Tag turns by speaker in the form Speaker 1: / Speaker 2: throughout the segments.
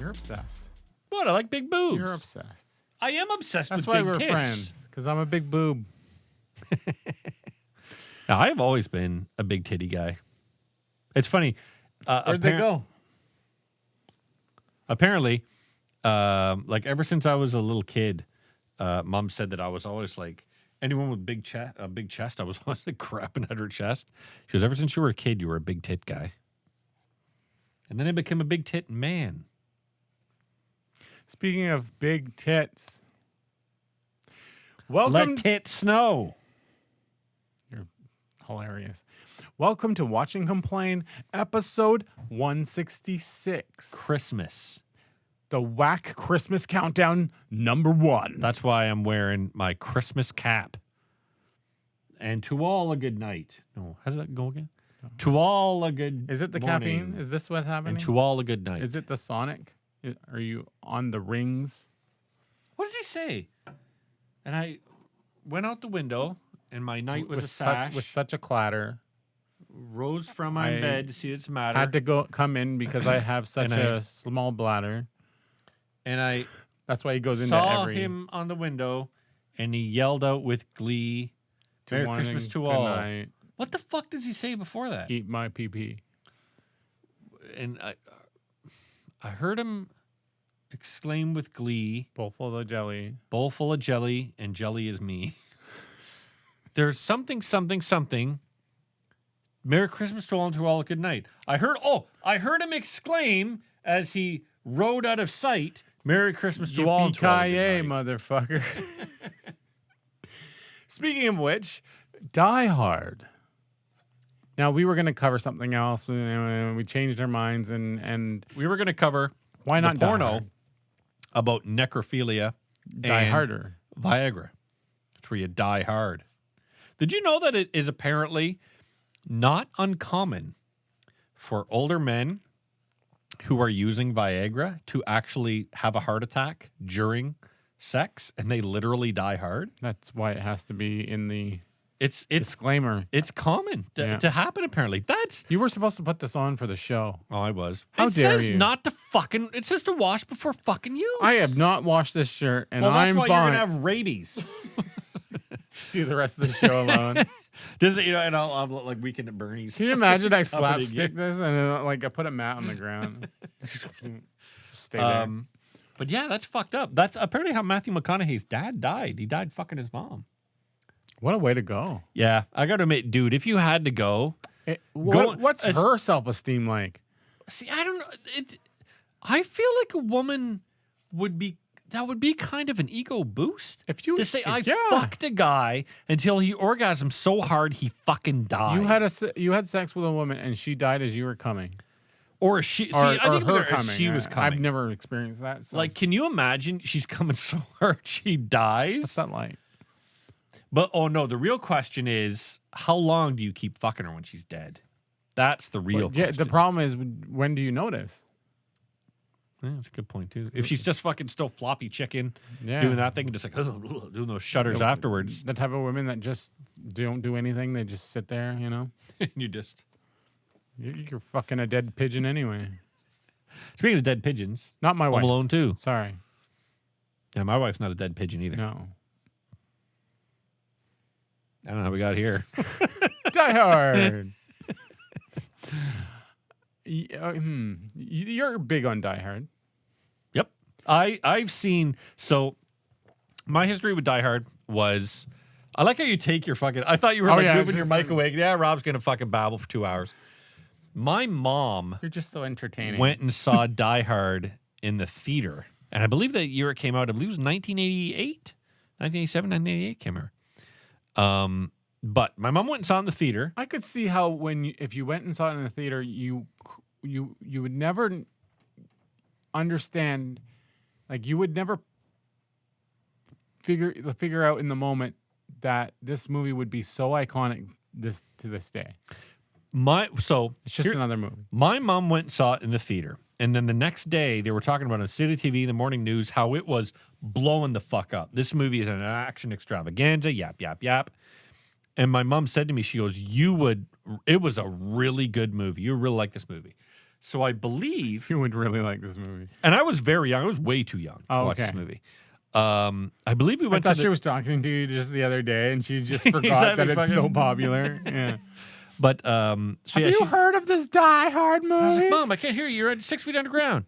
Speaker 1: You're obsessed.
Speaker 2: What? I like big boobs.
Speaker 1: You're obsessed.
Speaker 2: I am obsessed
Speaker 1: That's
Speaker 2: with
Speaker 1: why
Speaker 2: big
Speaker 1: we're
Speaker 2: tits.
Speaker 1: friends. Because I'm a big boob.
Speaker 2: Now, I've always been a big titty guy. It's funny.
Speaker 1: Where'd they go?
Speaker 2: Apparently, like ever since I was a little kid, Mom said that I was always like anyone with a big chest. I was always like crapping at her chest. She goes, ever since you were a kid, you were a big tit guy. And then I became a big tit man.
Speaker 1: Speaking of big tits, welcome.
Speaker 2: Let tit snow.
Speaker 1: You're hilarious. Welcome to Watch and Complain, episode 166.
Speaker 2: Christmas.
Speaker 1: The WAC Christmas countdown #1.
Speaker 2: That's why I'm wearing my Christmas cap. And to all a good night. No, how does that go again? To all a good
Speaker 1: Is it the
Speaker 2: morning.
Speaker 1: caffeine? Is this what's happening?
Speaker 2: And to all a good night.
Speaker 1: Is it the Sonic? Are you on the rings?
Speaker 2: What does he say? And I went out the window, and my night was a sash.
Speaker 1: With such a clatter.
Speaker 2: Rose from my bed to see what's the matter.
Speaker 1: Had to come in because I have such a small bladder.
Speaker 2: And I
Speaker 1: That's why he goes into
Speaker 2: saw
Speaker 1: every.
Speaker 2: him on the window, and he yelled out with glee, "Merry Christmas to all."
Speaker 1: Night,
Speaker 2: What the fuck does he say before that?
Speaker 1: eat my pee.
Speaker 2: And I heard him exclaim with glee,
Speaker 1: Bowl full of jelly.
Speaker 2: "Bowl full of jelly, and jelly is me." There's something. Merry Christmas to all and to all a good night. I heard him exclaim as he rode out of sight, "Merry Christmas to all and to all a good night."
Speaker 1: Motherfucker. Speaking of which, Die Hard. Now, we were going to cover something else. And we changed our minds, and
Speaker 2: We were going to cover
Speaker 1: why not
Speaker 2: the
Speaker 1: Die
Speaker 2: porno
Speaker 1: Hard?
Speaker 2: about necrophilia
Speaker 1: Die
Speaker 2: and
Speaker 1: Harder.
Speaker 2: Viagra. That's where you die hard. Did you know that it is apparently not uncommon for older men who are using Viagra to actually have a heart attack during sex, and they literally die hard?
Speaker 1: That's why it has to be in the
Speaker 2: It's
Speaker 1: disclaimer.
Speaker 2: It's common to happen, apparently.
Speaker 1: You were supposed to put this on for the show.
Speaker 2: Oh, I was.
Speaker 1: How
Speaker 2: it
Speaker 1: dare
Speaker 2: says
Speaker 1: you.
Speaker 2: not to fucking... It says to wash before fucking use.
Speaker 1: I have not washed this shirt, and
Speaker 2: Well, that's
Speaker 1: I'm
Speaker 2: why you're
Speaker 1: fine.
Speaker 2: going to have rabies.
Speaker 1: Do the rest of the show alone.
Speaker 2: Does it, and I'll look like Weekend at Bernie's.
Speaker 1: Can you imagine I
Speaker 2: Company
Speaker 1: slapstick this and I put a mat on the ground? Just stay there.
Speaker 2: But yeah, that's fucked up. That's apparently how Matthew McConaughey's dad died. He died fucking his mom.
Speaker 1: What a way to go.
Speaker 2: Yeah, I got to admit, dude, if you had to go,
Speaker 1: What's her self-esteem like?
Speaker 2: see, I don't know. I feel like a woman would be. That would be kind of an ego boost.
Speaker 1: If you
Speaker 2: to say I
Speaker 1: yeah.
Speaker 2: fucked a guy until he orgasmed so hard he fucking died.
Speaker 1: You had sex with a woman and she died as you were coming.
Speaker 2: Or she.
Speaker 1: Or,
Speaker 2: see, I think
Speaker 1: her
Speaker 2: if
Speaker 1: coming.
Speaker 2: she was coming.
Speaker 1: I've never experienced that. So.
Speaker 2: Like, can you imagine? She's coming so hard she dies.
Speaker 1: What's that like?
Speaker 2: But oh no, the real question is, how long do you keep fucking her when she's dead? That's the real question.
Speaker 1: Yeah, the problem is, when do you notice?
Speaker 2: Yeah, that's a good point too. If she's just fucking still floppy chicken,
Speaker 1: Yeah.
Speaker 2: doing that thing and just like doing those shudders afterwards,
Speaker 1: The type of women that just don't do anything, they just sit there, you know?
Speaker 2: and you just.
Speaker 1: You're fucking a dead pigeon anyway.
Speaker 2: Speaking of dead pigeons,
Speaker 1: Not my
Speaker 2: Home
Speaker 1: wife.
Speaker 2: Alone too.
Speaker 1: Sorry.
Speaker 2: Yeah, my wife's not a dead pigeon either.
Speaker 1: No.
Speaker 2: I don't know how we got here.
Speaker 1: Die Hard. You're big on Die Hard.
Speaker 2: Yep. I've seen, so my history with Die Hard was, I like how you take your fucking, I thought you were moving your mic away. Yeah, Rob's going to fucking babble for 2 hours. My mom
Speaker 1: You're just so entertaining.
Speaker 2: went and saw Die Hard in the theater. And I believe that year it came out, I believe it was 1988, 1987, 1988, can't remember. But my mom went and saw it in the theater.
Speaker 1: I could see how if you went and saw it in the theater, you would never understand, like you would never figure out in the moment that this movie would be so iconic to this day. It's just another movie.
Speaker 2: My mom went and saw it in the theater. And then the next day, they were talking about on City TV, the morning news, how it was blowing the fuck up. This movie is an action extravaganza, yap, yap, yap. And my mom said to me, she goes, it was a really good movie. You really like this movie. So I believe,
Speaker 1: You would really like this movie.
Speaker 2: and I was very young. I was way too young to watch this
Speaker 1: okay.
Speaker 2: movie. I believe we
Speaker 1: I
Speaker 2: went
Speaker 1: thought
Speaker 2: to
Speaker 1: she was talking to you just the other day, and she just forgot
Speaker 2: Exactly,
Speaker 1: that it's so
Speaker 2: fucking-
Speaker 1: popular. Yeah.
Speaker 2: But so
Speaker 1: Have
Speaker 2: yeah,
Speaker 1: you
Speaker 2: she's-
Speaker 1: heard of this Die Hard movie?
Speaker 2: I was like, Mom, I can't hear you. You're at 6 feet underground.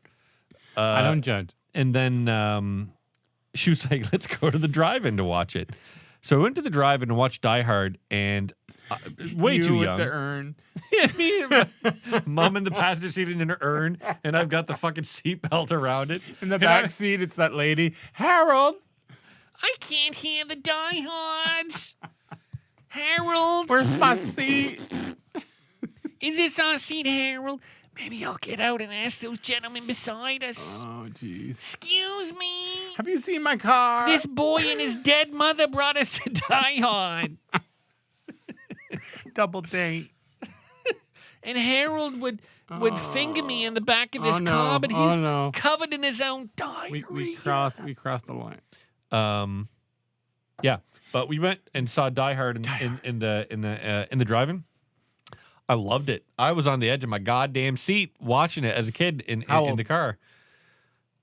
Speaker 1: I don't judge.
Speaker 2: And then she was like, let's go to the drive-in to watch it. So I went to the drive-in and watched Die Hard, and way
Speaker 1: you
Speaker 2: too
Speaker 1: with
Speaker 2: young.
Speaker 1: the urn.
Speaker 2: Me and my mom in the passenger seat in an urn, and I've got the fucking seatbelt around it.
Speaker 1: In the
Speaker 2: And I-
Speaker 1: back seat, it's that lady, Harold.
Speaker 2: I can't hear the diehards. Harold,
Speaker 1: Where's my seat?
Speaker 2: is this our seat, Harold? Maybe I'll get out and ask those gentlemen beside us.
Speaker 1: Oh, jeez.
Speaker 2: Excuse me.
Speaker 1: Have you seen my car?
Speaker 2: This boy and his dead mother brought us to Die Hard.
Speaker 1: double date.
Speaker 2: And Harold would finger me in the back of this
Speaker 1: Oh, no.
Speaker 2: car, but he's
Speaker 1: Oh, no.
Speaker 2: covered in his own diarrhea.
Speaker 1: We crossed the line.
Speaker 2: Yeah, but we went and saw Die Hard in the drive-in. I loved it. I was on the edge of my goddamn seat watching it as a kid in the car.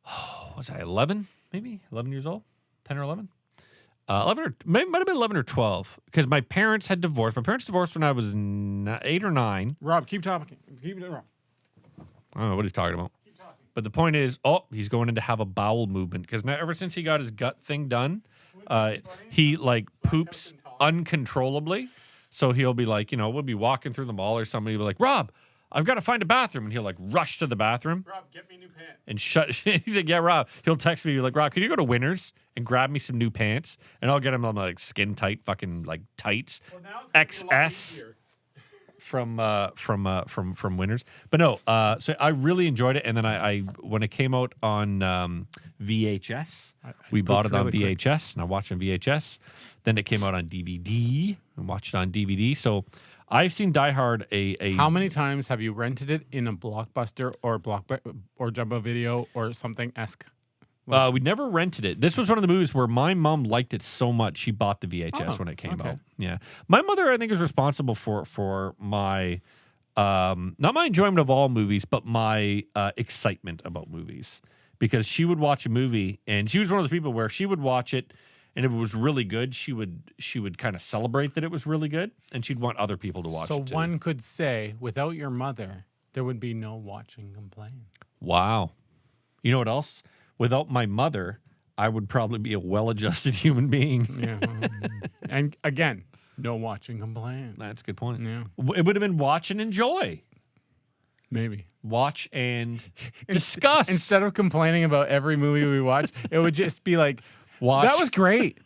Speaker 2: Oh, was I 11? Maybe 11 years old, 10 or 11. 11 or maybe might have been 11 or 12 because my parents had divorced. My parents divorced when I was 8 or 9.
Speaker 1: Rob, keep talking. Keep it Rob.
Speaker 2: I don't know what he's talking about.
Speaker 1: Keep talking.
Speaker 2: But the point is, he's going in to have a bowel movement because ever since he got his gut thing done, he like poops uncontrollably. So he'll be like, we'll be walking through the mall or somebody will be like, Rob, I've got to find a bathroom. And he'll like rush to the bathroom
Speaker 1: Rob, get me new pants.
Speaker 2: and shut. He's like, yeah, Rob. He'll text me like, Rob, can you go to Winners and grab me some new pants? And I'll get him like skin tight, fucking like tights.
Speaker 1: Well, now it's gonna be a lot
Speaker 2: XS.
Speaker 1: easier.
Speaker 2: From Winners. But no, so I really enjoyed it. And then I when it came out on VHS, we bought it on
Speaker 1: really quick.
Speaker 2: VHS, and I watched it on VHS. Then it came out on DVD and watched it on DVD. So I've seen Die Hard a
Speaker 1: How many times have you rented it in a Blockbuster or Jumbo Video or something esque?
Speaker 2: we never rented it. This was one of the movies where my mom liked it so much she bought the VHS when it came
Speaker 1: okay.
Speaker 2: out. Yeah, my mother I think is responsible for my not my enjoyment of all movies, but my excitement about movies because she would watch a movie and she was one of those people where she would watch it and if it was really good, she would kind of celebrate that it was really good and she'd want other people to watch
Speaker 1: So
Speaker 2: it too.
Speaker 1: one could say, without your mother, there would be no watch and complain.
Speaker 2: Wow, you know what else? Without my mother, I would probably be a well-adjusted human being.
Speaker 1: Yeah. And again, no watch and complain.
Speaker 2: That's a good point.
Speaker 1: Yeah.
Speaker 2: It would have been watch and enjoy.
Speaker 1: Maybe.
Speaker 2: Watch and discuss.
Speaker 1: Instead of complaining about every movie we watch, it would just be like,
Speaker 2: watch,
Speaker 1: that was great.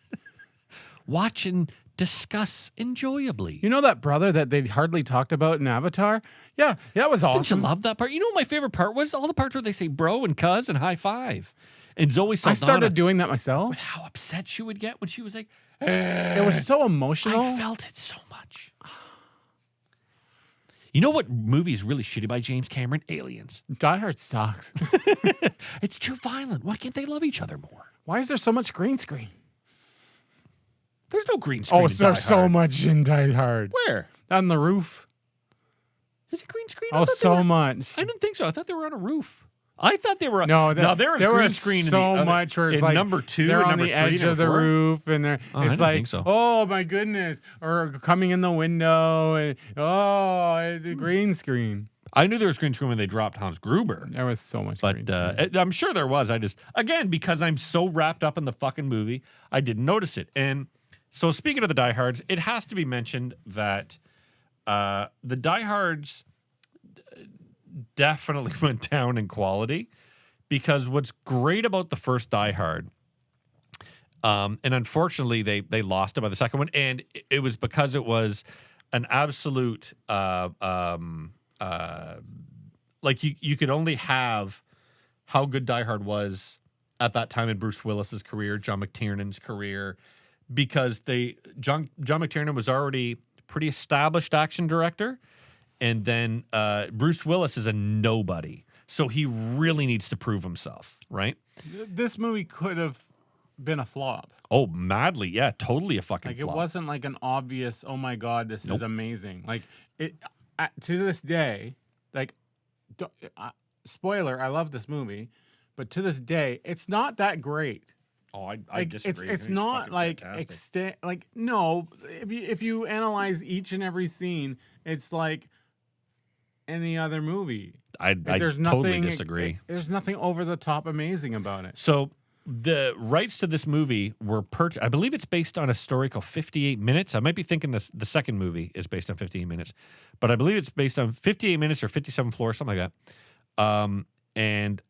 Speaker 2: watch and discuss enjoyably.
Speaker 1: You know that brother that they hardly talked about in Avatar? Yeah, that was
Speaker 2: Didn't you
Speaker 1: awesome.
Speaker 2: love that part? You know what my favorite part was? All the parts where they say bro and cuz and high five. And Zoe
Speaker 1: I
Speaker 2: Saldana,
Speaker 1: started doing that myself.
Speaker 2: with how upset she would get when she was like,
Speaker 1: It was so emotional.
Speaker 2: I felt it so much. You know what movie is really shitty by James Cameron? Aliens.
Speaker 1: Die Hard sucks.
Speaker 2: It's too violent. Why can't they love each other more?
Speaker 1: Why is there so much green screen?
Speaker 2: There's no green screen.
Speaker 1: Oh,
Speaker 2: in Die
Speaker 1: there's so
Speaker 2: Hard.
Speaker 1: much in Die Hard.
Speaker 2: Where?
Speaker 1: On the roof.
Speaker 2: Is it green screen? I
Speaker 1: Oh,
Speaker 2: thought they
Speaker 1: so
Speaker 2: were-
Speaker 1: much.
Speaker 2: I didn't think so. I thought they were on a roof. I thought they were.
Speaker 1: No,
Speaker 2: there was
Speaker 1: there
Speaker 2: green
Speaker 1: was
Speaker 2: screen.
Speaker 1: so
Speaker 2: in the other,
Speaker 1: much where it's
Speaker 2: in
Speaker 1: like
Speaker 2: number 2,
Speaker 1: they're
Speaker 2: and
Speaker 1: on
Speaker 2: number
Speaker 1: the
Speaker 2: 3,
Speaker 1: edge
Speaker 2: number
Speaker 1: of the
Speaker 2: 4.
Speaker 1: roof, and they're
Speaker 2: Oh, I
Speaker 1: it's
Speaker 2: didn't
Speaker 1: like,
Speaker 2: think so.
Speaker 1: oh my goodness, or coming in the window, and it's a green screen.
Speaker 2: I knew there was green screen when they dropped Hans Gruber,
Speaker 1: There was so much green
Speaker 2: but
Speaker 1: screen.
Speaker 2: I'm sure there was. I just again because I'm so wrapped up in the fucking movie, I didn't notice it. And so speaking of the Die Hards, it has to be mentioned that the Die Hards definitely went down in quality. Because what's great about the first Die Hard, and unfortunately they lost it by the second one, and it was because it was an absolute like you could only have how good Die Hard was at that time in Bruce Willis's career, John McTiernan's career, because John McTiernan was already pretty established action director, and then Bruce Willis is a nobody. So he really needs to prove himself, right?
Speaker 1: This movie could have been a flop.
Speaker 2: Oh, madly. Yeah, totally a fucking
Speaker 1: Like
Speaker 2: flop.
Speaker 1: it wasn't like an obvious, oh my god, this
Speaker 2: Nope.
Speaker 1: is amazing. Like it to this day, like spoiler, I love this movie, but to this day, it's not that great.
Speaker 2: Oh, I
Speaker 1: Like
Speaker 2: disagree.
Speaker 1: it's not like
Speaker 2: fantastic.
Speaker 1: no. If you analyze each and every scene, it's like any other movie.
Speaker 2: I
Speaker 1: There's
Speaker 2: totally
Speaker 1: nothing.
Speaker 2: disagree.
Speaker 1: There's nothing over the top amazing about it.
Speaker 2: So the rights to this movie were purchased. I believe it's based on a story called 58 Minutes. I might be thinking the second movie is based on 58 Minutes, but I believe it's based on 58 Minutes or 57 Floors, something like that. And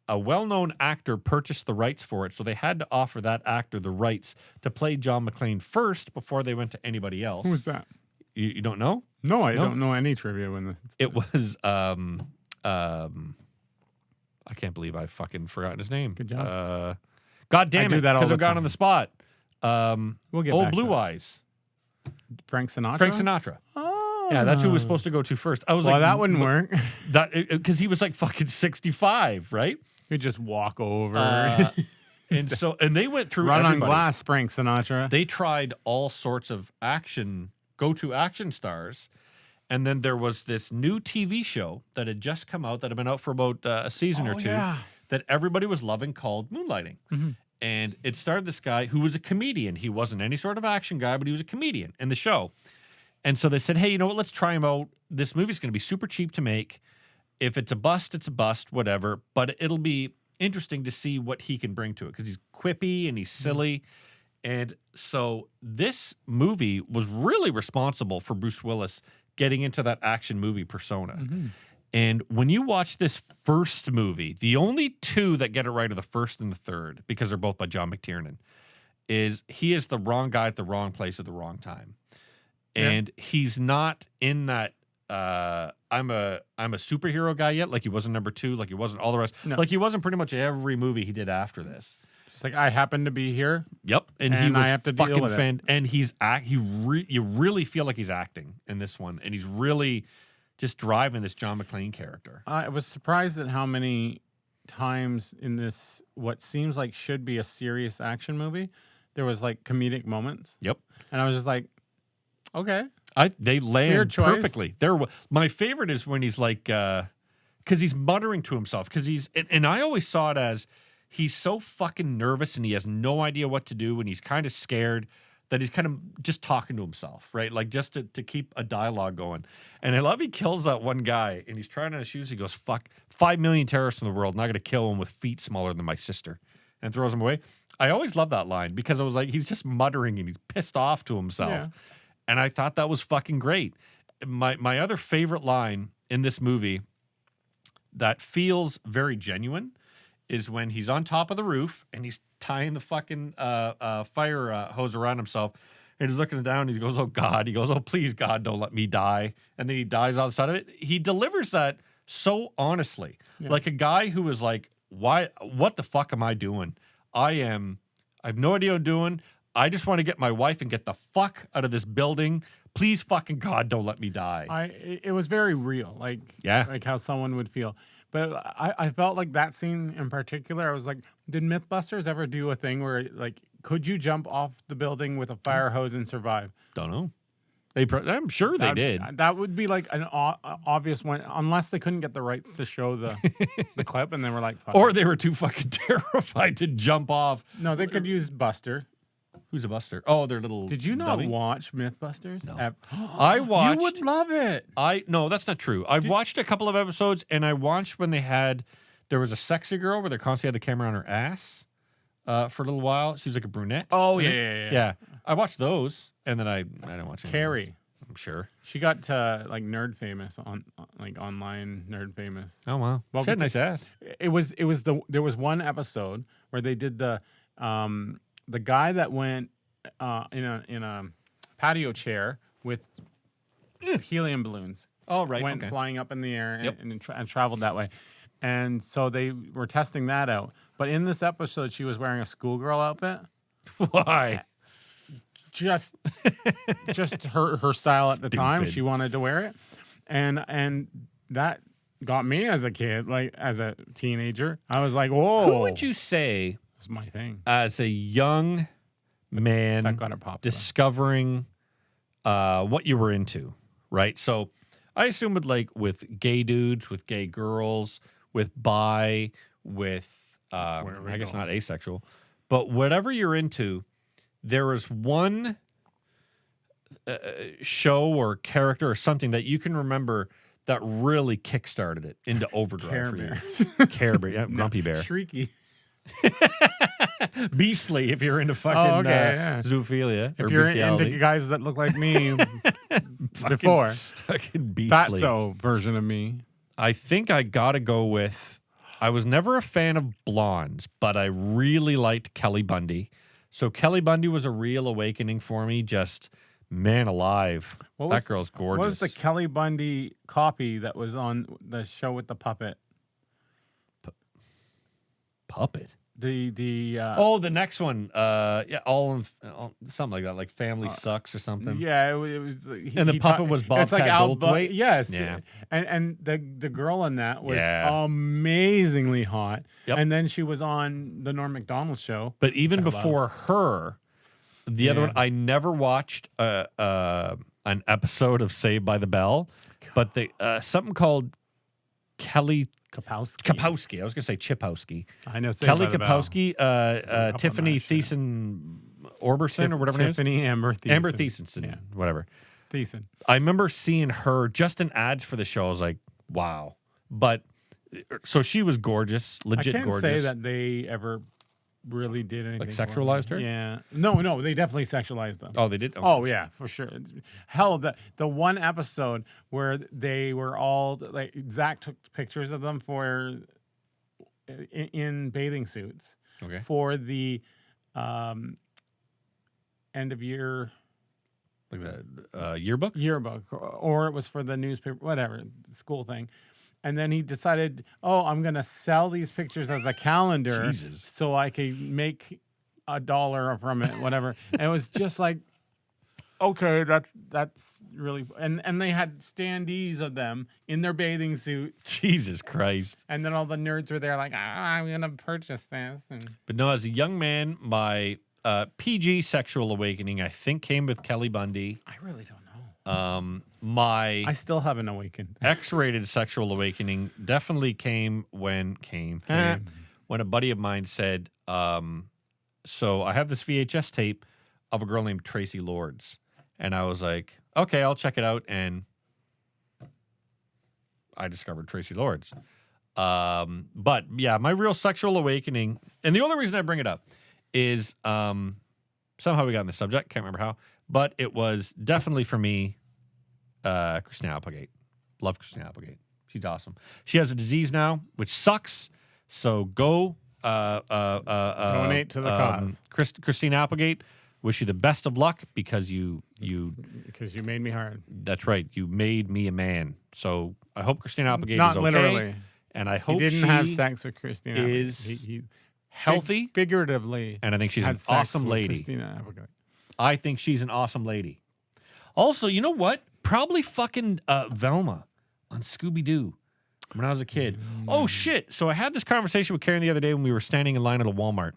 Speaker 2: a well-known actor purchased the rights for it, so they had to offer that actor the rights to play John McClane first before they went to anybody else.
Speaker 1: Who's that?
Speaker 2: You don't know?
Speaker 1: No, I don't know any trivia when
Speaker 2: It was I can't believe I fucking forgotten his name.
Speaker 1: Good job.
Speaker 2: God damn
Speaker 1: do
Speaker 2: it,
Speaker 1: that all
Speaker 2: because
Speaker 1: the
Speaker 2: I've gone
Speaker 1: time.
Speaker 2: on the spot.
Speaker 1: We'll get
Speaker 2: Old
Speaker 1: back
Speaker 2: Blue
Speaker 1: to it.
Speaker 2: Eyes.
Speaker 1: Frank Sinatra.
Speaker 2: Frank Sinatra.
Speaker 1: Oh,
Speaker 2: Yeah, that's who was supposed to go to first. I was
Speaker 1: Well,
Speaker 2: like,
Speaker 1: that wouldn't work.
Speaker 2: That because he was like fucking 65, right?
Speaker 1: You just walk over,
Speaker 2: And they went through
Speaker 1: run
Speaker 2: everybody.
Speaker 1: on glass, Frank Sinatra.
Speaker 2: They tried all sorts of go-to action stars. And then there was this new TV show that had just come out that had been out for about a season or two that everybody was loving called Moonlighting.
Speaker 1: Mm-hmm.
Speaker 2: And it starred this guy who was a comedian. He wasn't any sort of action guy, but he was a comedian in the show. And so they said, hey, you know what? Let's try him out. This movie's going to be super cheap to make. If it's a bust, it's a bust, whatever. But it'll be interesting to see what he can bring to it because he's quippy and he's silly. And so this movie was really responsible for Bruce Willis getting into that action movie persona.
Speaker 1: Mm-hmm.
Speaker 2: And when you watch this first movie, the only two that get it right are the first and the third because they're both by John McTiernan, is he is the wrong guy at the wrong place at the wrong time. And he's not in that I'm a superhero guy yet, like he wasn't number two, like he wasn't all the rest.
Speaker 1: No.
Speaker 2: Like he wasn't pretty much every movie he did after this.
Speaker 1: Just like I happen to be here.
Speaker 2: Yep, and he
Speaker 1: And
Speaker 2: was
Speaker 1: I have to deal
Speaker 2: fucking
Speaker 1: with it.
Speaker 2: and he's you really feel like he's acting in this one, and he's really just driving this John McClane character.
Speaker 1: I was surprised at how many times in this what seems like should be a serious action movie, there was like comedic moments,
Speaker 2: Yep,
Speaker 1: and I was just like, okay,
Speaker 2: they land
Speaker 1: Weird choice.
Speaker 2: perfectly. My favorite is when he's like, because he's muttering to himself, because and I always saw it as he's so fucking nervous and he has no idea what to do and he's kind of scared that he's kind of just talking to himself, right? Like just to keep a dialogue going. And I love he kills that one guy and he's trying on his shoes. He goes, fuck, 5 million terrorists in the world, and I'm going to kill him with feet smaller than my sister, and throws him away. I always love that line because I was like, he's just muttering and he's pissed off to himself.
Speaker 1: Yeah.
Speaker 2: And I thought that was fucking great. My other favorite line in this movie that feels very genuine is when he's on top of the roof and he's tying the fucking fire hose around himself. And he's looking down and he goes, oh, God. He goes, oh, please, God, don't let me die. And then he dies on the side of it. He delivers that so honestly.
Speaker 1: Yeah.
Speaker 2: Like a guy who is like, what the fuck am I doing? I have no idea what I'm doing. I just want to get my wife and get the fuck out of this building. Please, fucking God, don't let me die.
Speaker 1: It was very real, like how someone would feel. But I felt like that scene in particular, I was like, did Mythbusters ever do a thing where like, could you jump off the building with a fire hose and survive?
Speaker 2: Don't know. I'm sure they did.
Speaker 1: That would be like an obvious one, unless they couldn't get the rights to show the clip, and they were like, fuck
Speaker 2: Or
Speaker 1: it.
Speaker 2: they were too fucking terrified to jump off.
Speaker 1: No, they could use Buster.
Speaker 2: Who's a buster? Oh, their little.
Speaker 1: Did you not
Speaker 2: dummy?
Speaker 1: watch Mythbusters?
Speaker 2: No. I watched.
Speaker 1: You would love it.
Speaker 2: No, that's not true. I've watched a couple of episodes, and I watched when there was a sexy girl where they constantly had the camera on her ass for a little while. She was like a brunette.
Speaker 1: Oh,
Speaker 2: right?
Speaker 1: yeah.
Speaker 2: I watched those, and then I didn't watch any.
Speaker 1: Carrie.
Speaker 2: I'm sure.
Speaker 1: She got like nerd famous on like online nerd famous.
Speaker 2: Oh wow.
Speaker 1: Well,
Speaker 2: She had a nice ass.
Speaker 1: There was one episode where they did the guy that went in a patio chair with helium balloons.
Speaker 2: Oh right.
Speaker 1: Went
Speaker 2: okay.
Speaker 1: flying up in the air
Speaker 2: Yep.
Speaker 1: and traveled that way. And so they were testing that out. But in this episode, she was wearing a schoolgirl outfit.
Speaker 2: Why?
Speaker 1: Just her style at the time.
Speaker 2: Stupid.
Speaker 1: She wanted to wear it, and that got me as a kid, like as a teenager. I was like, "Whoa!"
Speaker 2: Who would you say
Speaker 1: It's my thing.
Speaker 2: as a young man
Speaker 1: That got it popular.
Speaker 2: discovering what you were into, right? So I assume with gay dudes, with gay girls, with bi, with I guess not asexual, but whatever you're into, there is one show or character or something that you can remember that really kickstarted it into overdrive
Speaker 1: Care
Speaker 2: for
Speaker 1: Bear.
Speaker 2: you. Care Bear, yeah, Grumpy Bear.
Speaker 1: Shrieky.
Speaker 2: Beastly if you're into fucking
Speaker 1: yeah.
Speaker 2: zoophilia or
Speaker 1: If you're
Speaker 2: bestiality.
Speaker 1: into guys that look like me before.
Speaker 2: Fucking beastly.
Speaker 1: Fatso version of me.
Speaker 2: I think I gotta go with. I was never a fan of blondes, but I really liked Kelly Bundy. So Kelly Bundy was a real awakening for me. Just man alive, that girl's gorgeous.
Speaker 1: What was the Kelly Bundy copy that was on the show with the puppet?
Speaker 2: Puppet.
Speaker 1: The
Speaker 2: the next one. Yeah, all something like that, like Family Sucks or something.
Speaker 1: Yeah, it was.
Speaker 2: And the puppet was
Speaker 1: It's like
Speaker 2: Bobcat Goldthwait?
Speaker 1: Yes.
Speaker 2: Yeah.
Speaker 1: And the girl in that was amazingly hot.
Speaker 2: Yep.
Speaker 1: And then she was on the Norm Macdonald show.
Speaker 2: But even before her, the other one, I never watched an episode of Saved by the Bell, but the something called Kelly Kapowski. I was going to say Chipowski.
Speaker 1: I know.
Speaker 2: Kelly Kapowski, Tiffany Thiessen Orberson or whatever her name is.
Speaker 1: Tiffany Amber Thiessen.
Speaker 2: Amber Thiessen, whatever.
Speaker 1: Thiessen.
Speaker 2: I remember seeing her just in ads for the show. I was like, wow. But so she was gorgeous, legit gorgeous.
Speaker 1: I can't say that they ever really did anything.
Speaker 2: Like sexualized her?
Speaker 1: Yeah. No, they definitely sexualized them.
Speaker 2: Oh, they did? Okay.
Speaker 1: Oh, yeah, for sure. Hell, the one episode where they were all, like, Zach took pictures of them in bathing suits.
Speaker 2: Okay.
Speaker 1: For the end of year.
Speaker 2: Like the yearbook?
Speaker 1: Yearbook. Or it was for the newspaper, whatever, school thing. And then he decided, I'm going to sell these pictures as a calendar so I can make $1 from it, whatever. And it was just like, okay, that's really... And they had standees of them in their bathing suits.
Speaker 2: Jesus Christ.
Speaker 1: And then all the nerds were there like, I'm going to purchase this.
Speaker 2: But no, as a young man, my PG sexual awakening, I think, came with Kelly Bundy.
Speaker 1: I really don't know.
Speaker 2: I
Speaker 1: still haven't awakened.
Speaker 2: X-rated sexual awakening definitely came when a buddy of mine said, so I have this VHS tape of a girl named Tracy Lords. And I was like, okay, I'll check it out. And I discovered Tracy Lords. But yeah, my real sexual awakening, and the only reason I bring it up is somehow we got on the subject, can't remember how, but it was definitely for me, Christina Applegate. Love Christina Applegate. She's awesome. She has a disease now, which sucks. So go
Speaker 1: donate to the cause.
Speaker 2: Christina Applegate, wish you the best of luck because you
Speaker 1: made me hard.
Speaker 2: That's right. You made me a man. So I hope Christina Applegate
Speaker 1: Not
Speaker 2: is okay.
Speaker 1: literally.
Speaker 2: And I hope
Speaker 1: he didn't have sex with Christina.
Speaker 2: Is
Speaker 1: he
Speaker 2: healthy,
Speaker 1: figuratively,
Speaker 2: and I think she's an awesome lady.
Speaker 1: Christina Applegate.
Speaker 2: I think she's an awesome lady. Also, you know what? Probably fucking Velma on Scooby-Doo when I was a kid. Oh, shit. So I had this conversation with Karen the other day when we were standing in line at a Walmart.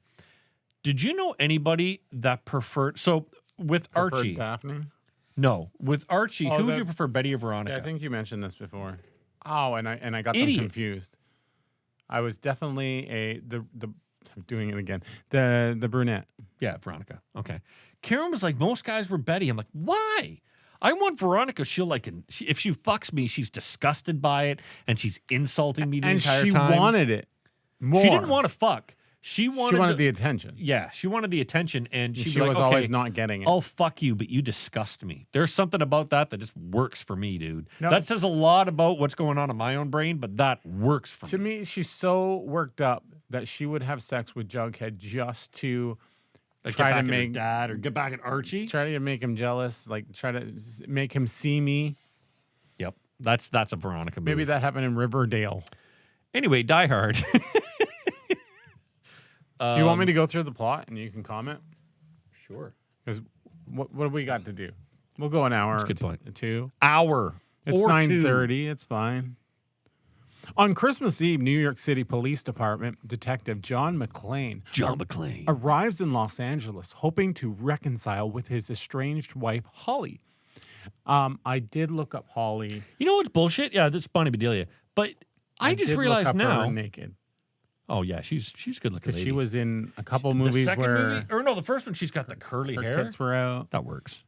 Speaker 2: Did you know anybody that preferred... So with Archie...
Speaker 1: Daphne?
Speaker 2: No. With Archie, who would you prefer, Betty or Veronica?
Speaker 1: Yeah, I think you mentioned this before. Oh, and I got them confused. I was definitely I'm doing it again. The brunette.
Speaker 2: Yeah, Veronica. Okay. Karen was like, most guys were Betty. I'm like, why? I want Veronica. She'll if she fucks me, she's disgusted by it and she's insulting me the entire time.
Speaker 1: And she wanted it more.
Speaker 2: She didn't want to fuck. She wanted
Speaker 1: the attention.
Speaker 2: Yeah, she wanted the attention, and she
Speaker 1: was
Speaker 2: like,
Speaker 1: always not getting it.
Speaker 2: I'll fuck you, but you disgust me. There's something about that just works for me, dude.
Speaker 1: No.
Speaker 2: That says a lot about what's going on in my own brain, but that works for me.
Speaker 1: To me, she's so worked up that she would have sex with Jughead just to try to make
Speaker 2: Dad or get back at Archie.
Speaker 1: Try to make him jealous, like try to make him see me.
Speaker 2: Yep, that's a Veronica move.
Speaker 1: Maybe that happened in Riverdale.
Speaker 2: Anyway, Die Hard.
Speaker 1: Do you want me to go through the plot and you can comment?
Speaker 2: Sure.
Speaker 1: Because what do we got to do? We'll go an hour.
Speaker 2: That's a good point.
Speaker 1: 2.
Speaker 2: Hour.
Speaker 1: It's
Speaker 2: or
Speaker 1: 9:30. It's fine. On Christmas Eve, New York City Police Department Detective John McClane arrives in Los Angeles hoping to reconcile with his estranged wife, Holly. I did look up Holly.
Speaker 2: You know what's bullshit? Yeah, this is Bonnie Bedelia. But I just
Speaker 1: did look
Speaker 2: realized
Speaker 1: up
Speaker 2: now.
Speaker 1: her naked
Speaker 2: Oh yeah, she's good looking.
Speaker 1: because
Speaker 2: Lady.
Speaker 1: she was in a couple
Speaker 2: the
Speaker 1: movies
Speaker 2: second
Speaker 1: where
Speaker 2: movie, or no, the first one. She's got the curly
Speaker 1: her
Speaker 2: hair.
Speaker 1: tits were out,
Speaker 2: That works.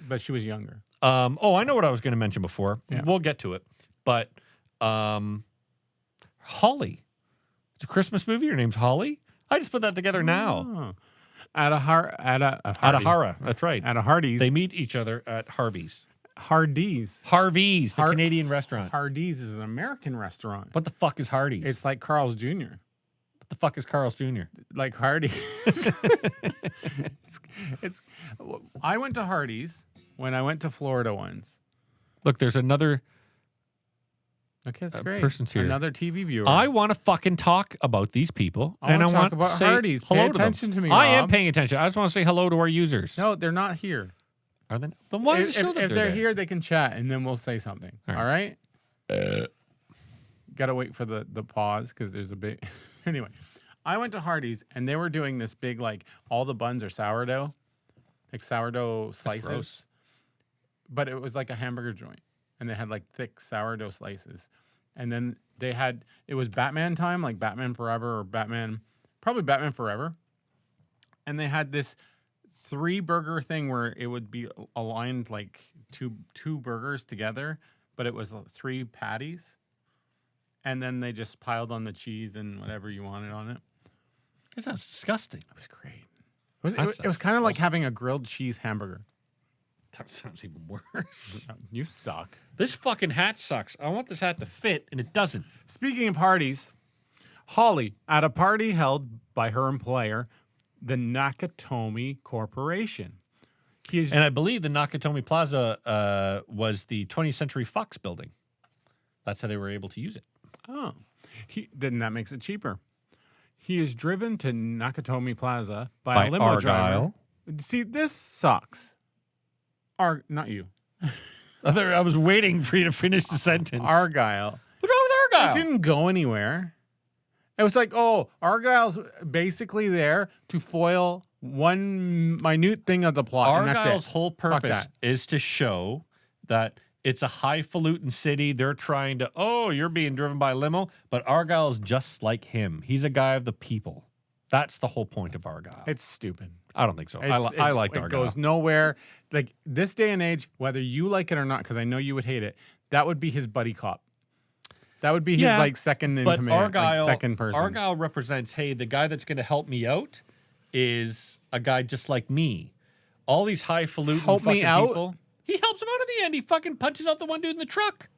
Speaker 1: but she was younger.
Speaker 2: Oh, I know what I was going to mention before.
Speaker 1: Yeah.
Speaker 2: We'll get to it. But Holly. It's a Christmas movie. Her name's Holly. I just put that together now.
Speaker 1: Oh. At a
Speaker 2: Hara. That's right.
Speaker 1: At a Hardee's.
Speaker 2: They meet each other at
Speaker 1: Hardee's.
Speaker 2: Harvey's, the Canadian restaurant.
Speaker 1: Hardee's is an American restaurant.
Speaker 2: What the fuck is Hardee's?
Speaker 1: It's like Carl's Jr.
Speaker 2: What the fuck is Carl's Jr.?
Speaker 1: Like Hardee's. it's. I went to Hardee's when I went to Florida once.
Speaker 2: Look, there's another
Speaker 1: Okay, that's great.
Speaker 2: person's here.
Speaker 1: Another TV viewer.
Speaker 2: I want to fucking talk about these people.
Speaker 1: I
Speaker 2: and I
Speaker 1: wanna talk
Speaker 2: want
Speaker 1: about
Speaker 2: to say
Speaker 1: Hardee's. Pay
Speaker 2: hello to them.
Speaker 1: attention to me,
Speaker 2: I am
Speaker 1: Rob.
Speaker 2: paying attention. I just want to say hello to our users.
Speaker 1: No, they're not here.
Speaker 2: Are they? Then why does it show that
Speaker 1: if
Speaker 2: they're
Speaker 1: they're here, they can chat, and then we'll say something.
Speaker 2: All
Speaker 1: All right? Got to wait for the pause because there's a big... Anyway, I went to Hardee's, and they were doing this big, like, all the buns are sourdough. Like sourdough slices.
Speaker 2: gross.
Speaker 1: But it was like a hamburger joint. And they had, like, thick sourdough slices. And then they had... It was Batman time, like Batman Forever or Batman... Probably Batman Forever. And they had this 3-burger thing where it would be aligned like two burgers together, but it was 3 patties. And then they just piled on the cheese and whatever you wanted on it.
Speaker 2: That sounds disgusting.
Speaker 1: It was great. It was kind of like having a grilled cheese hamburger.
Speaker 2: That sounds even worse.
Speaker 1: You suck.
Speaker 2: This fucking hat sucks. I want this hat to fit, and it doesn't.
Speaker 1: Speaking of parties, Holly, at a party held by her employer, the Nakatomi Corporation.
Speaker 2: And I believe the Nakatomi Plaza was the 20th Century Fox building. That's how they were able to use it.
Speaker 1: Oh, then that makes it cheaper. He is driven to Nakatomi Plaza by a limo driver.
Speaker 2: Argyle.
Speaker 1: See, this sucks. Not you.
Speaker 2: I was waiting for you to finish the sentence.
Speaker 1: Argyle.
Speaker 2: What's wrong with Argyle?
Speaker 1: It didn't go anywhere. It was like, oh, Argyle's basically there to foil one minute thing of the plot. And that's
Speaker 2: Argyle's
Speaker 1: it.
Speaker 2: whole purpose is to show that it's a highfalutin city. They're trying to, you're being driven by a limo, but Argyle's just like him. He's a guy of the people. That's the whole point of Argyle.
Speaker 1: It's stupid.
Speaker 2: I don't think so. I liked Argyle.
Speaker 1: It goes nowhere. Like this day and age, whether you like it or not, because I know you would hate it, that would be his buddy cop. That would be his like second in command, like second person.
Speaker 2: Argyle represents, hey, the guy that's going to help me out is a guy just like me. All these highfalutin fucking people. He helps him out at the end. He fucking punches out the one dude in the truck.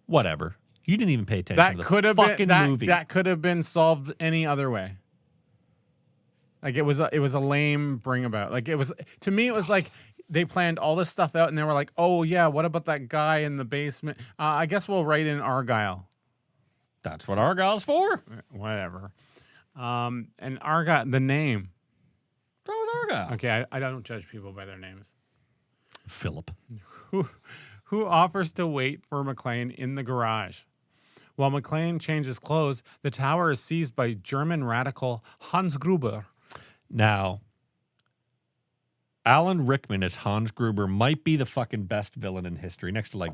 Speaker 2: Whatever. You didn't even pay attention to the fucking movie.
Speaker 1: That could have been solved any other way. Like it was a lame bring about. Like it was, to me, it was like they planned all this stuff out and they were like, oh yeah, what about that guy in the basement? I guess we'll write in Argyle.
Speaker 2: That's what Argyle's for.
Speaker 1: Whatever. And Argyle, the name.
Speaker 2: What's wrong with Argyle?
Speaker 1: Okay, I don't judge people by their names.
Speaker 2: Philip.
Speaker 1: Who offers to wait for McLean in the garage. While McLean changes clothes, the tower is seized by German radical Hans Gruber.
Speaker 2: Now, Alan Rickman as Hans Gruber might be the fucking best villain in history, next to like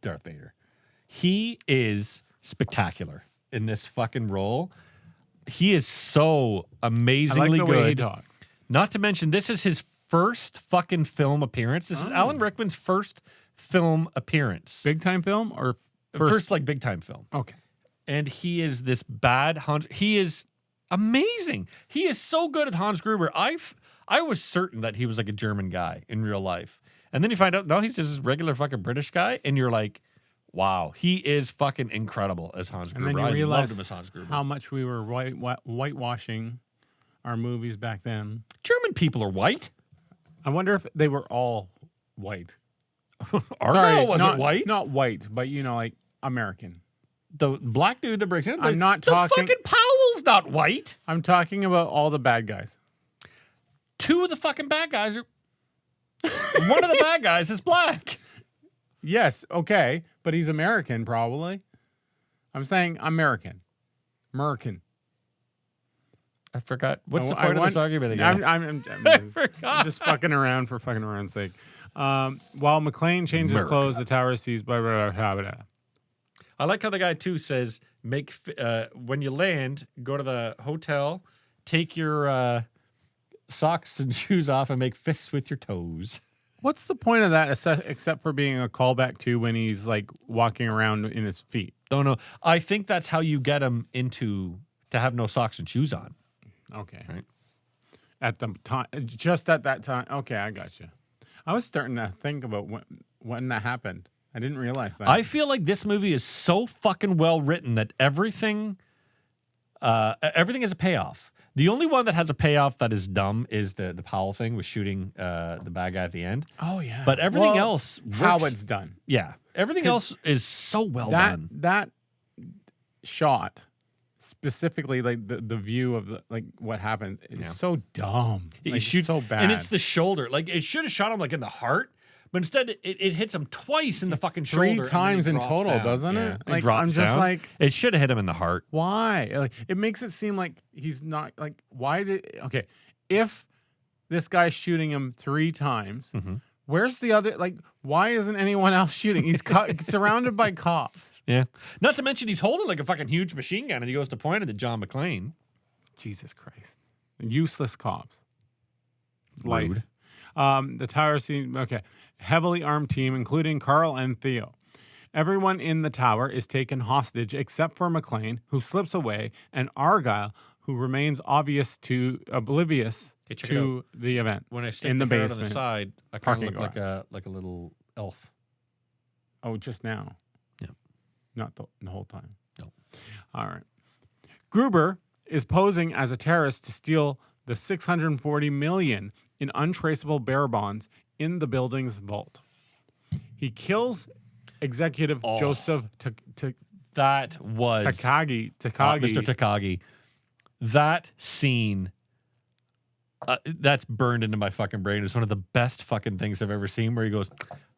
Speaker 2: Darth Vader. He is spectacular in this fucking role. He is so amazingly good.
Speaker 1: Way he talks.
Speaker 2: Not to mention, this is his first fucking film appearance. This is Alan Rickman's first film appearance.
Speaker 1: Big time film or
Speaker 2: first like big time film.
Speaker 1: Okay.
Speaker 2: And he is this bad Hans. He is amazing. He is so good at Hans Gruber. I was certain that he was like a German guy in real life. And then you find out, no, he's just this regular fucking British guy. And you're like, wow, he is fucking incredible as Hans Gruber.
Speaker 1: And then you
Speaker 2: I
Speaker 1: realize
Speaker 2: loved him as Hans Gruber.
Speaker 1: how much we were whitewashing our movies back then.
Speaker 2: German people are white.
Speaker 1: I wonder if they were all white.
Speaker 2: Argyle wasn't white.
Speaker 1: Not white, but like American.
Speaker 2: The black dude that breaks in.
Speaker 1: I'm not
Speaker 2: the
Speaker 1: talking.
Speaker 2: fucking Powell's not white.
Speaker 1: I'm talking about all the bad guys.
Speaker 2: 2 of the fucking bad guys are. One of the bad guys is black.
Speaker 1: Yes, okay, but he's American, probably. I'm saying American.
Speaker 2: I forgot. What's the
Speaker 1: I
Speaker 2: point of this
Speaker 1: want-
Speaker 2: argument again?
Speaker 1: I'm
Speaker 2: forgot.
Speaker 1: just fucking around for fucking around's sake. While McLean changes
Speaker 2: America.
Speaker 1: clothes, the tower sees blah, blah, blah, blah, blah.
Speaker 2: I like how the guy too says, when you land, go to the hotel, take your socks and shoes off, and make fists with your toes.
Speaker 1: What's the point of that except for being a callback to when he's like walking around in his feet?
Speaker 2: Don't know. I think that's how you get him to have no socks and shoes on.
Speaker 1: Okay.
Speaker 2: Right.
Speaker 1: At the time, just at that time. Okay, I got you. I was starting to think about when that happened. I didn't realize that.
Speaker 2: I feel like this movie is so fucking well written that everything is a payoff. The only one that has a payoff that is dumb is the Powell thing with shooting the bad guy at the end.
Speaker 1: Oh yeah.
Speaker 2: But everything else works.
Speaker 1: how it's done.
Speaker 2: Yeah. Everything else is so well done.
Speaker 1: That shot specifically, like the view of what happened, is so dumb.
Speaker 2: He
Speaker 1: Like,
Speaker 2: shoots
Speaker 1: so bad.
Speaker 2: and it's the shoulder. Like it should have shot him like in the heart, but instead it hits him twice in the fucking shoulder.
Speaker 1: 3 times in total,
Speaker 2: down.
Speaker 1: doesn't it?
Speaker 2: It
Speaker 1: Like
Speaker 2: drops
Speaker 1: I'm just
Speaker 2: down.
Speaker 1: like,
Speaker 2: It should have hit him in the heart.
Speaker 1: why? Like, it makes it seem like he's not like. Why did? Okay, if this guy's shooting him 3 times, where's the other? Like, why isn't anyone else shooting? He's surrounded by cops.
Speaker 2: Yeah. Not to mention he's holding like a fucking huge machine gun and he goes to point it at John McClane.
Speaker 1: Jesus Christ, useless cops.
Speaker 2: Rude.
Speaker 1: Life. The tower scene. Okay, heavily armed team, including Carl and Theo. Everyone in the tower is taken hostage except for McClane, who slips away, and Argyle, who remains oblivious to
Speaker 2: check it
Speaker 1: to the events
Speaker 2: When I stick
Speaker 1: in the
Speaker 2: the hair
Speaker 1: basement.
Speaker 2: on the side, I kind of
Speaker 1: Parking
Speaker 2: look like a little elf.
Speaker 1: Oh, just now.
Speaker 2: Yeah.
Speaker 1: Not the whole time.
Speaker 2: No.
Speaker 1: All right. Gruber is posing as a terrorist to steal the $640 million in untraceable bearer bonds in the building's vault. He kills executive Joseph
Speaker 2: That was
Speaker 1: Takagi.
Speaker 2: Mr. Takagi. That scene, that's burned into my fucking brain. It's one of the best fucking things I've ever seen. Where he goes,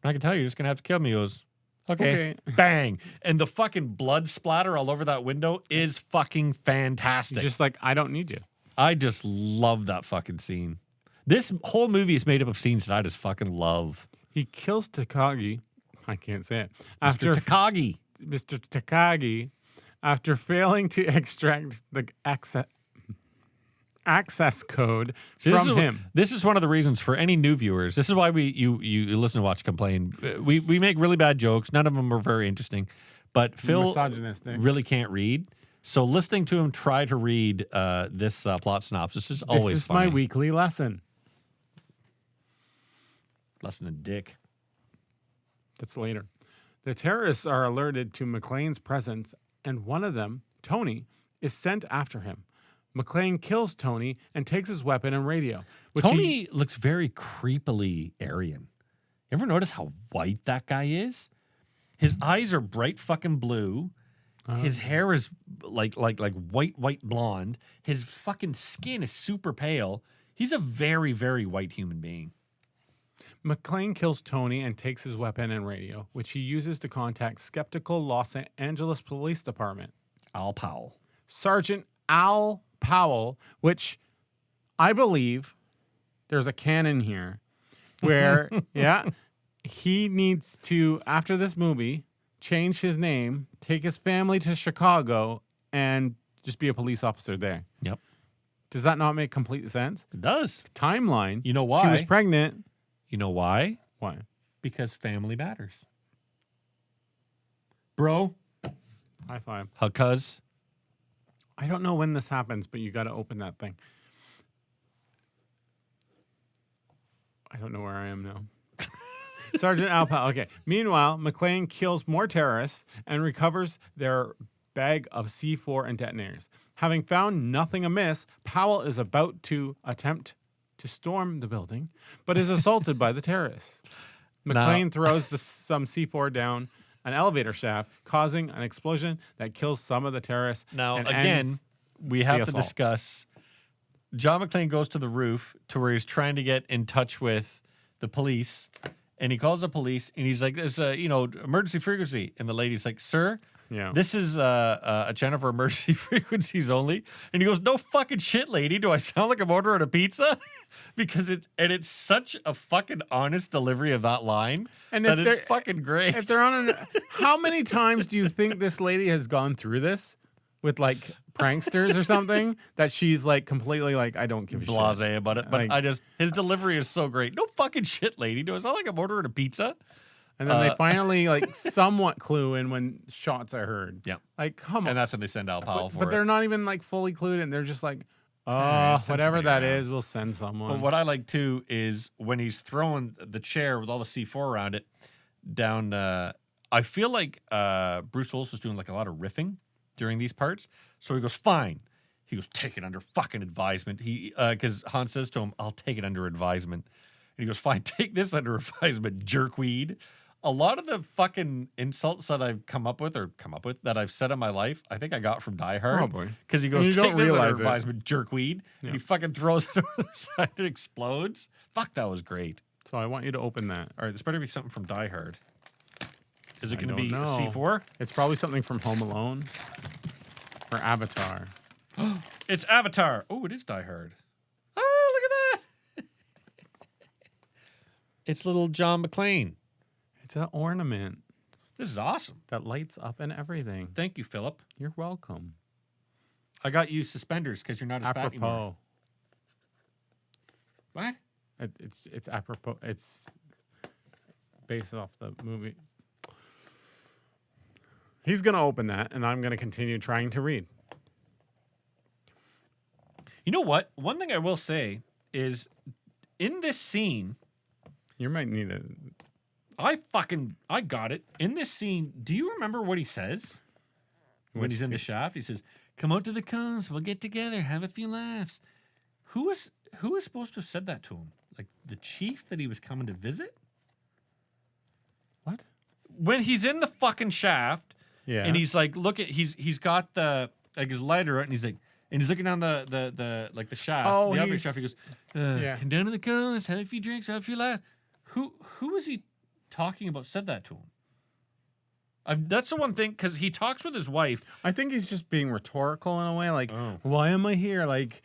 Speaker 2: "I can tell you're just gonna have to kill me." He goes, "Okay." Bang, and the fucking blood splatter all over that window is fucking fantastic.
Speaker 1: He's just like, I don't need you.
Speaker 2: I just love that fucking scene. This whole movie is made up of scenes that I just fucking love.
Speaker 1: He kills Takagi. I can't say it.
Speaker 2: Mr. Takagi.
Speaker 1: Mr. Takagi, after failing to extract the access code from him.
Speaker 2: This is one of the reasons for any new viewers. This is why you listen to Watch Complain. We make really bad jokes. None of them are very interesting. But Phil
Speaker 1: Misogynistic.
Speaker 2: really can't read. So listening to him try to read this plot synopsis is always
Speaker 1: This is
Speaker 2: funny.
Speaker 1: my weekly lesson.
Speaker 2: Lesson in dick.
Speaker 1: That's later. The terrorists are alerted to McClane's presence, and one of them, Tony, is sent after him. McClane kills Tony and takes his weapon and radio.
Speaker 2: Tony looks very creepily Aryan. You ever notice how white that guy is? His eyes are bright fucking blue. His hair is like white blonde. His fucking skin is super pale. He's a very, very white human being.
Speaker 1: McClane kills Tony and takes his weapon and radio, which he uses to contact skeptical Los Angeles Police Department.
Speaker 2: Al Powell.
Speaker 1: Sergeant Al Powell, which I believe there's a canon here where, he needs to, after this movie, change his name, take his family to Chicago, and just be a police officer there.
Speaker 2: Yep.
Speaker 1: Does that not make complete sense?
Speaker 2: It does.
Speaker 1: Timeline.
Speaker 2: You know why?
Speaker 1: She was pregnant.
Speaker 2: You know why?
Speaker 1: Why?
Speaker 2: Because family matters. Bro.
Speaker 1: High five.
Speaker 2: Cuz.
Speaker 1: I don't know when this happens, but you got to open that thing. I don't know where I am now. Sergeant Al Powell. Okay. Meanwhile, McClane kills more terrorists and recovers their bag of C4 and detonators. Having found nothing amiss, Powell is about to attempt to storm the building, but is assaulted by the terrorists. McClane throws some C4 down an elevator shaft, causing an explosion that kills some of the terrorists.
Speaker 2: Now,
Speaker 1: and
Speaker 2: again,
Speaker 1: ends
Speaker 2: we have
Speaker 1: the
Speaker 2: to
Speaker 1: assault.
Speaker 2: discuss. John McClane goes to the roof to where he's trying to get in touch with the police, and he calls the police, and he's like, "There's a emergency frequency," and the lady's like, "Sir,
Speaker 1: Yeah.
Speaker 2: This is a channel for emergency frequencies only. And he goes, no fucking shit, lady. Do I sound like I'm ordering a pizza? Because it's such a fucking honest delivery of that line.
Speaker 1: And
Speaker 2: that
Speaker 1: if
Speaker 2: is
Speaker 1: they're
Speaker 2: fucking great.
Speaker 1: If they're on how many times do you think this lady has gone through this with like pranksters or something that she's like completely like, I don't give a
Speaker 2: Blasé
Speaker 1: shit
Speaker 2: about it. But
Speaker 1: Like-
Speaker 2: his delivery is so great. No fucking shit, lady. Do I sound like I'm ordering a pizza?
Speaker 1: And then they finally like somewhat clue in when shots are heard.
Speaker 2: Yeah.
Speaker 1: Like, come on.
Speaker 2: And that's when they send Al Powell for
Speaker 1: But
Speaker 2: it.
Speaker 1: they're not even like fully clued in. They're just like,
Speaker 2: send
Speaker 1: whatever
Speaker 2: somebody
Speaker 1: that
Speaker 2: around.
Speaker 1: is, we'll send someone.
Speaker 2: But what I like too is when he's throwing the chair with all the C4 around it down. I feel like Bruce Willis was doing like a lot of riffing during these parts. So he goes, fine. He goes, take it under fucking advisement. Because Han says to him, I'll take it under advisement. And he goes, fine, take this under advisement, jerkweed. A lot of the fucking insults that I've come up with that I've said in my life, I think I got from Die Hard.
Speaker 1: Probably.
Speaker 2: Because he goes,
Speaker 1: You
Speaker 2: take
Speaker 1: don't
Speaker 2: this under
Speaker 1: realize it.
Speaker 2: advisement, jerkweed. And he fucking throws it over the side and it explodes. Fuck, that was great.
Speaker 1: So I want you to open that.
Speaker 2: All right, this better be something from Die Hard. Is it
Speaker 1: I
Speaker 2: going to be
Speaker 1: don't know.
Speaker 2: C4?
Speaker 1: It's probably something from Home Alone or Avatar.
Speaker 2: It's Avatar. Oh, it is Die Hard. Oh, look at that. It's little John McClane.
Speaker 1: It's an ornament
Speaker 2: This is awesome.
Speaker 1: that lights up and everything.
Speaker 2: Thank you, Philip.
Speaker 1: You're welcome.
Speaker 2: I got you suspenders because you're not as fat anymore.
Speaker 1: Apropos.
Speaker 2: What?
Speaker 1: It's apropos. It's based off the movie. He's gonna open that, and I'm gonna continue trying to read.
Speaker 2: You know what? One thing I will say is in this scene,
Speaker 1: You might need a.
Speaker 2: I got it. In this scene, do you remember what he says? When
Speaker 1: Which
Speaker 2: he's in the
Speaker 1: scene?
Speaker 2: shaft, he says, come out to the cons, we'll get together, have a few laughs. Who is supposed to have said that to him? Like the chief that he was coming to visit?
Speaker 1: What?
Speaker 2: When he's in the fucking shaft,
Speaker 1: Yeah.
Speaker 2: and he's like, he's got the like his lighter out, and he's looking down the like the shaft,
Speaker 1: Oh,
Speaker 2: the other
Speaker 1: he's-
Speaker 2: shaft. He goes,
Speaker 1: yeah.
Speaker 2: come down to the cons, have a few drinks, have a few laughs. Who is he talking about? Said that to him? That's the one thing, because he talks with his wife.
Speaker 1: I think he's just being rhetorical in a way. Like,
Speaker 2: Oh.
Speaker 1: why am I here? Like,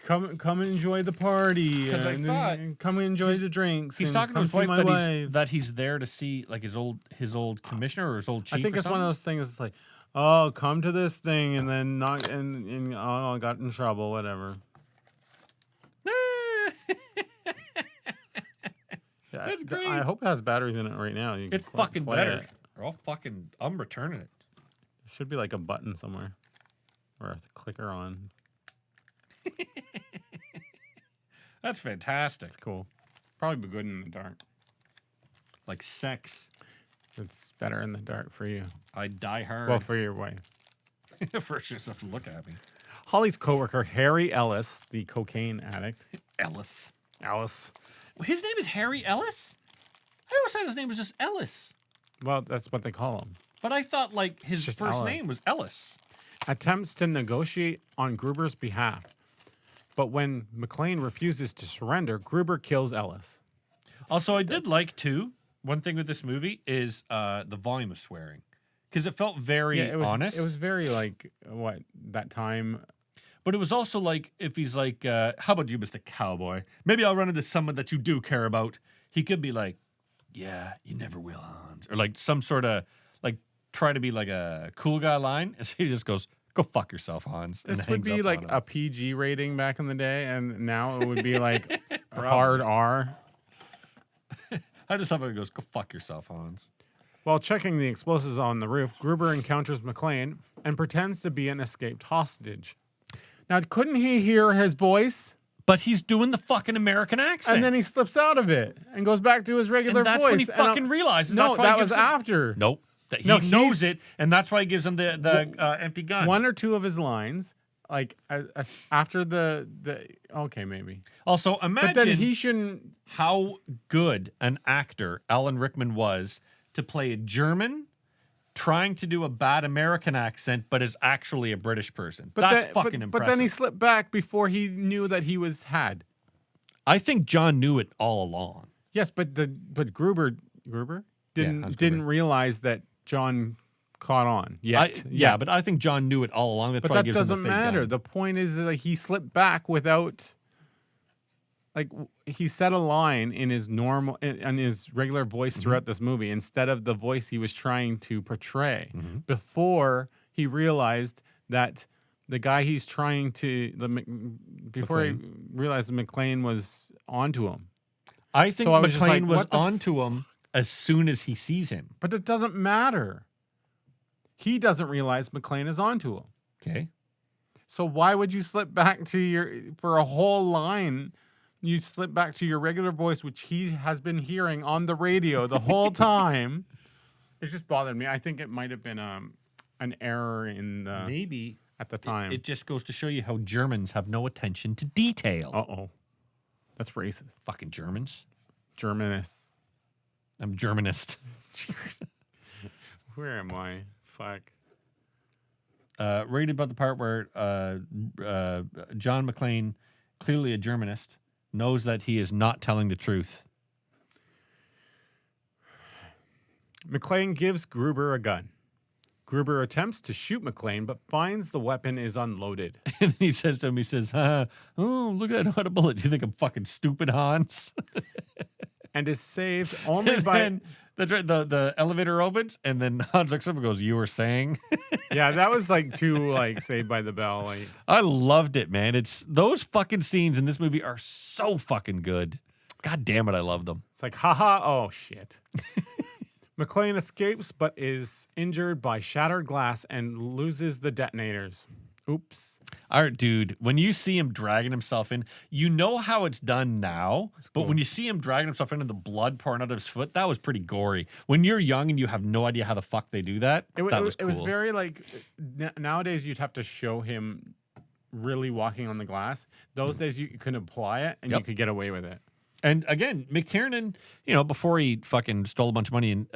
Speaker 1: come and enjoy the party.
Speaker 2: 'Cause I
Speaker 1: and
Speaker 2: thought
Speaker 1: come and enjoy the drinks.
Speaker 2: He's
Speaker 1: and
Speaker 2: talking to
Speaker 1: come
Speaker 2: his
Speaker 1: see
Speaker 2: wife
Speaker 1: my
Speaker 2: that he's there to see like his old commissioner or his old chief.
Speaker 1: I think
Speaker 2: or
Speaker 1: it's one of
Speaker 2: something.
Speaker 1: those things. It's like, oh, come to this thing, and then not, and oh, I got in trouble, whatever.
Speaker 2: That's great.
Speaker 1: I hope it has batteries in it right now. You can
Speaker 2: It's fucking
Speaker 1: play
Speaker 2: better.
Speaker 1: it.
Speaker 2: I'm returning it.
Speaker 1: There should be like a button somewhere or a clicker on.
Speaker 2: That's fantastic.
Speaker 1: It's cool. Probably be good in the dark.
Speaker 2: Like sex.
Speaker 1: It's better in the dark for you.
Speaker 2: I die hard.
Speaker 1: Well, for your wife.
Speaker 2: First, you just have to look at me.
Speaker 1: Holly's coworker, Harry Ellis, the cocaine addict.
Speaker 2: Ellis.
Speaker 1: Alice.
Speaker 2: His name is Harry Ellis? I always thought his name was just Ellis.
Speaker 1: Well, that's what they call him.
Speaker 2: But I thought like his
Speaker 1: just
Speaker 2: first
Speaker 1: Ellis.
Speaker 2: name was Ellis.
Speaker 1: Attempts to negotiate on Gruber's behalf. But when McLean refuses to surrender, Gruber kills Ellis.
Speaker 2: Also, I did like too. One thing with this movie is the volume of swearing, because it felt very honest.
Speaker 1: It was very like what that time.
Speaker 2: But it was also like if he's like, "How about you, Mr. Cowboy? Maybe I'll run into someone that you do care about." He could be like, "Yeah, you never will, Hans," or like some sort of like try to be like a cool guy line, and so he just goes, "Go fuck yourself, Hans." and
Speaker 1: This would
Speaker 2: hangs
Speaker 1: be
Speaker 2: up
Speaker 1: like
Speaker 2: on him.
Speaker 1: a PG rating back in the day, and now it would be like hard R.
Speaker 2: I just love how he goes, "Go fuck yourself, Hans."
Speaker 1: While checking the explosives on the roof, Gruber encounters McLean and pretends to be an escaped hostage. Now, couldn't he hear his voice?
Speaker 2: But he's doing the fucking American accent,
Speaker 1: And then he slips out of it and goes back to his regular
Speaker 2: and that's
Speaker 1: voice.
Speaker 2: when he
Speaker 1: And I'm-
Speaker 2: fucking realizes.
Speaker 1: No,
Speaker 2: that's why
Speaker 1: that
Speaker 2: he
Speaker 1: was
Speaker 2: gives him-
Speaker 1: after.
Speaker 2: Nope. That he
Speaker 1: No,
Speaker 2: knows
Speaker 1: he's-
Speaker 2: it, and that's why he gives him the empty gun.
Speaker 1: One or two of his lines, like after the okay, maybe.
Speaker 2: Also,
Speaker 1: But
Speaker 2: imagine
Speaker 1: then he shouldn't.
Speaker 2: how good an actor Alan Rickman was to play a German trying to do a bad American accent, but is actually a British person. That's fucking impressive.
Speaker 1: But then he slipped back before he knew that he was had.
Speaker 2: I think John knew it all along.
Speaker 1: Yes, but Gruber
Speaker 2: Hans
Speaker 1: didn't
Speaker 2: Gruber.
Speaker 1: realize that John caught on yet.
Speaker 2: Yeah, but I think John knew it all along. That's
Speaker 1: But
Speaker 2: why he
Speaker 1: that
Speaker 2: gives him
Speaker 1: doesn't
Speaker 2: the fake
Speaker 1: matter.
Speaker 2: gun.
Speaker 1: The point is that like, he slipped back without, like, he said a line in his regular voice throughout this movie instead of the voice he was trying to portray before he realized that the guy he's trying to before he realized that McClane was onto him.
Speaker 2: I think
Speaker 1: So I was just like,
Speaker 2: McClane was
Speaker 1: what the
Speaker 2: onto him as soon as he sees him.
Speaker 1: But it doesn't matter. He doesn't realize McClane is onto him.
Speaker 2: Okay.
Speaker 1: So why would you slip back to for a whole line? You slip back to your regular voice, which he has been hearing on the radio the whole time. It just bothered me. I think it might have been an error in the
Speaker 2: Maybe
Speaker 1: at the time.
Speaker 2: it just goes to show you how Germans have no attention to detail.
Speaker 1: Uh-oh. That's racist.
Speaker 2: Fucking Germans.
Speaker 1: Germanists.
Speaker 2: I'm Germanist.
Speaker 1: Where am I? Fuck.
Speaker 2: Read about the part where John McClane, clearly a Germanist, knows that he is not telling the truth.
Speaker 1: McClane gives Gruber a gun. Gruber attempts to shoot McClane, but finds the weapon is unloaded.
Speaker 2: And he says to him, oh, look at that bullet. Do you think I'm fucking stupid, Hans?
Speaker 1: And is saved only by...
Speaker 2: And the elevator opens, and then Hans looks up and goes, you were saying?
Speaker 1: Yeah, that was like too Saved by the Bell. Like,
Speaker 2: I loved it, man. It's those fucking scenes in this movie are so fucking good. God damn it, I love them.
Speaker 1: it's like, haha, oh shit. McClane escapes, but is injured by shattered glass and loses the detonators. Oops.
Speaker 2: All right, dude, when you see him dragging himself in, you know how it's done now, but when you see him dragging himself in and the blood pouring out of his foot, that was pretty gory. When you're young and you have no idea how the fuck they do that, that was cool.
Speaker 1: It was very like, nowadays you'd have to show him really walking on the glass. Those days you could apply it and you could get away with it.
Speaker 2: And again, McTiernan, before he fucking stole a bunch of money, and